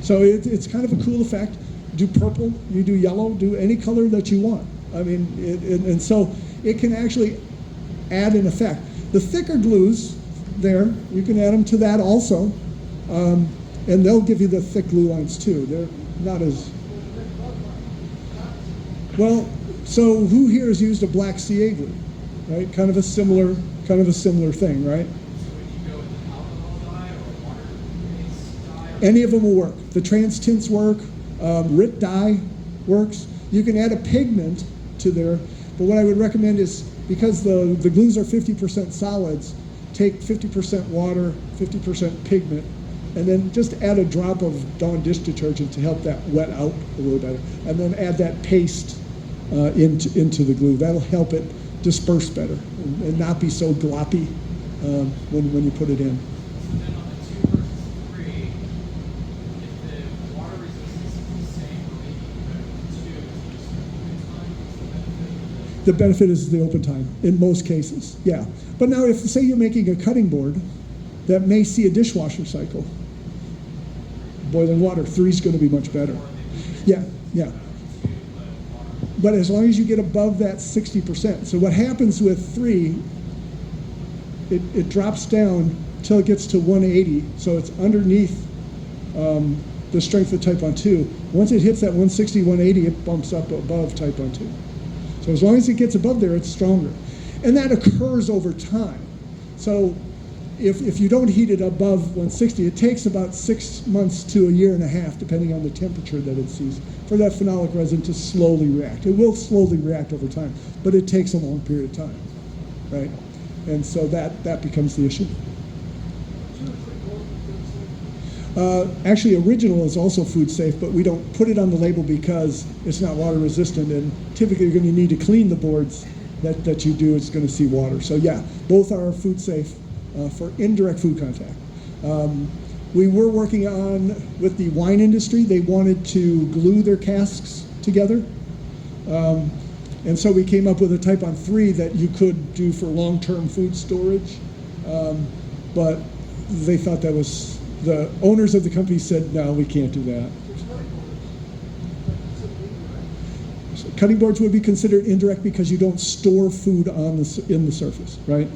So it's kind of a cool effect. Do purple, you do yellow, do any color that you want. I mean, and so it can actually add an effect. The thicker glues there, you can add them to that also, and they'll give you the thick glue lines too. They're not as well. So who here has used a black CA glue, right? Kind of a similar thing, right? Any of them will work. The trans tints work. RIT dye works. You can add a pigment to there, but what I would recommend is, because the glues are 50% solids, take 50% water, 50% pigment, and then just add a drop of Dawn dish detergent to help that wet out a little better, and then add that paste into the glue. That'll help it disperse better and not be so gloppy when you put it in. So then on the 2 versus 3, if the water resistance is the same, or maybe even 2, is The benefit is the open time in most cases, yeah. But now if, say you're making a cutting board that may see a dishwasher cycle, boiling water, 3 is going to be much better. Yeah, yeah. But as long as you get above that 60%. So what happens with 3, it drops down till it gets to 180. So it's underneath the strength of Titebond 2. Once it hits that 160, 180, it bumps up above Titebond 2. So as long as it gets above there, it's stronger. And that occurs over time. So if you don't heat it above 160, it takes about 6 months to a year and a half, depending on the temperature that it sees, for that phenolic resin to slowly react. It will slowly react over time, but it takes a long period of time, right? And so that becomes the issue. Actually, original is also food safe, but we don't put it on the label because it's not water resistant, and typically you're going to need to clean the boards that you do. It's going to see water. So yeah, both are food safe for indirect food contact. We were working on, with the wine industry, they wanted to glue their casks together. And so we came up with a Titebond 3 that you could do for long-term food storage. But they thought that was, the owners of the company said, no, we can't do that. So cutting boards would be considered indirect because you don't store food in the surface, right?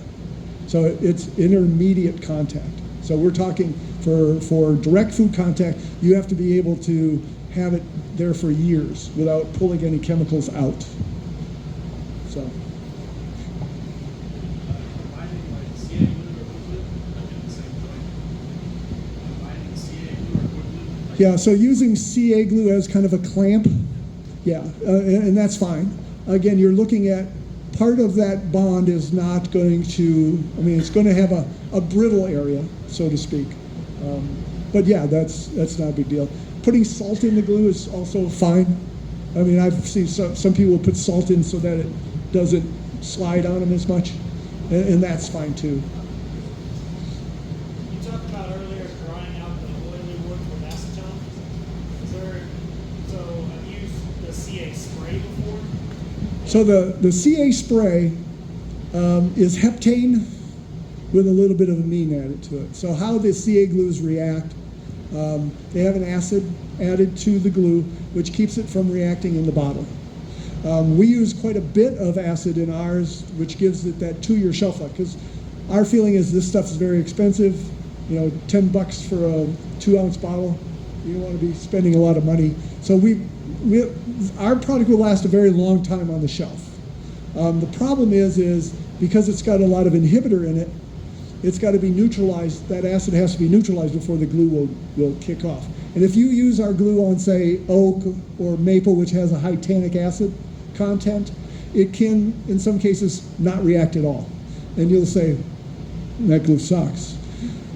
So it's intermediate contact. So we're talking for direct food contact, you have to be able to have it there for years without pulling any chemicals out. So. Yeah, so using CA glue as kind of a clamp, yeah, and that's fine. Again, you're looking at part of that bond is not going to, I mean, it's going to have a brittle area, so to speak. But yeah, that's not a big deal. Putting salt in the glue is also fine. I mean, I've seen some people put salt in so that it doesn't slide on them as much, and that's fine too. You talked about earlier drying out the oily wood with acetone. So I've used the CA spray before. So the CA spray is heptane with a little bit of amine added to it. So how the CA glues react, they have an acid added to the glue, which keeps it from reacting in the bottle. We use quite a bit of acid in ours, which gives it that 2-year shelf life, because our feeling is this stuff is very expensive. You know, $10 for a 2-ounce bottle. You don't want to be spending a lot of money. So our product will last a very long time on the shelf. The problem is because it's got a lot of inhibitor in it, it's got to be neutralized. That acid has to be neutralized before the glue will kick off. And if you use our glue on, say, oak or maple, which has a high tannic acid content, it can, in some cases, not react at all. And you'll say, that glue sucks.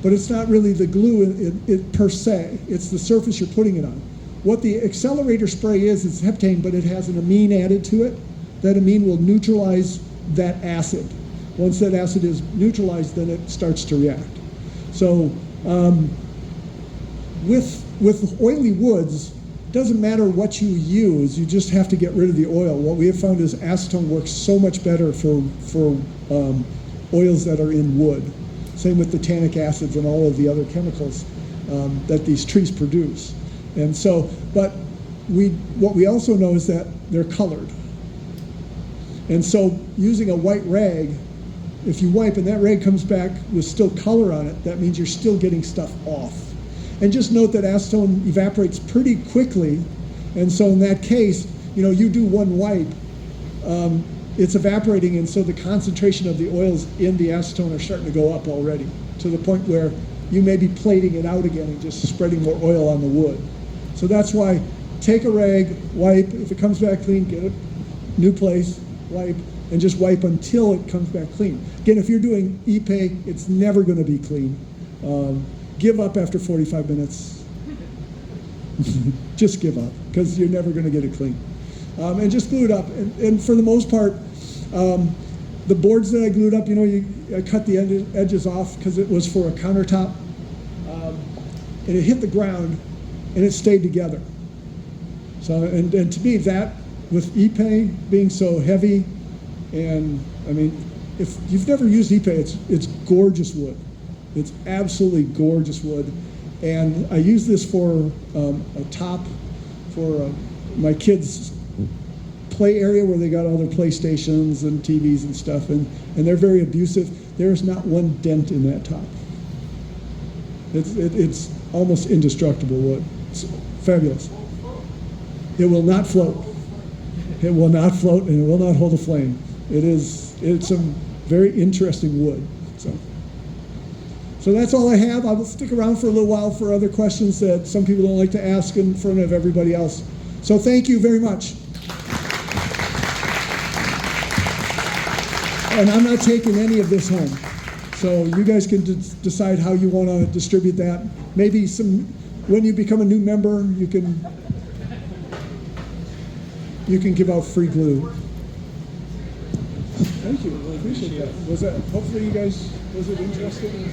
But it's not really the glue per se. It's the surface you're putting it on. What the accelerator spray is heptane, but it has an amine added to it. That amine will neutralize that acid. Once that acid is neutralized, then it starts to react. So with oily woods, doesn't matter what you use, you just have to get rid of the oil. What we have found is acetone works so much better for oils that are in wood. Same with the tannic acids and all of the other chemicals that these trees produce. And so, but what we also know is that they're colored. And so using a white rag, if you wipe and that rag comes back with still color on it, that means you're still getting stuff off. And just note that acetone evaporates pretty quickly, and so in that case, you do one wipe, it's evaporating, and so the concentration of the oils in the acetone are starting to go up already, to the point where you may be plating it out again and just spreading more oil on the wood. So that's why take a rag, wipe, if it comes back clean, get a new place, wipe, and just wipe until it comes back clean. Again, if you're doing Ipe, it's never going to be clean. Give up after 45 minutes. Just give up, because you're never going to get it clean. And just glue it up. And for the most part, the boards that I glued up, I cut the edges off because it was for a countertop. And it hit the ground, and it stayed together. So, and to me, that, with Ipe being so heavy, and I mean, if you've never used Ipe, it's gorgeous wood. It's absolutely gorgeous wood. And I use this for a top for my kids' play area where they got all their PlayStations and TVs and stuff, and they're very abusive. There's not one dent in that top. It's almost indestructible wood. It's fabulous. It will not float. It will not float, and it will not hold a flame. It's some very interesting wood. So that's all I have. I will stick around for a little while for other questions that some people don't like to ask in front of everybody else. So thank you very much. And I'm not taking any of this home. So you guys can decide how you want to distribute that. Maybe when you become a new member, you can give out free glue. Thank you. I really appreciate that. Hopefully you guys, was it interesting?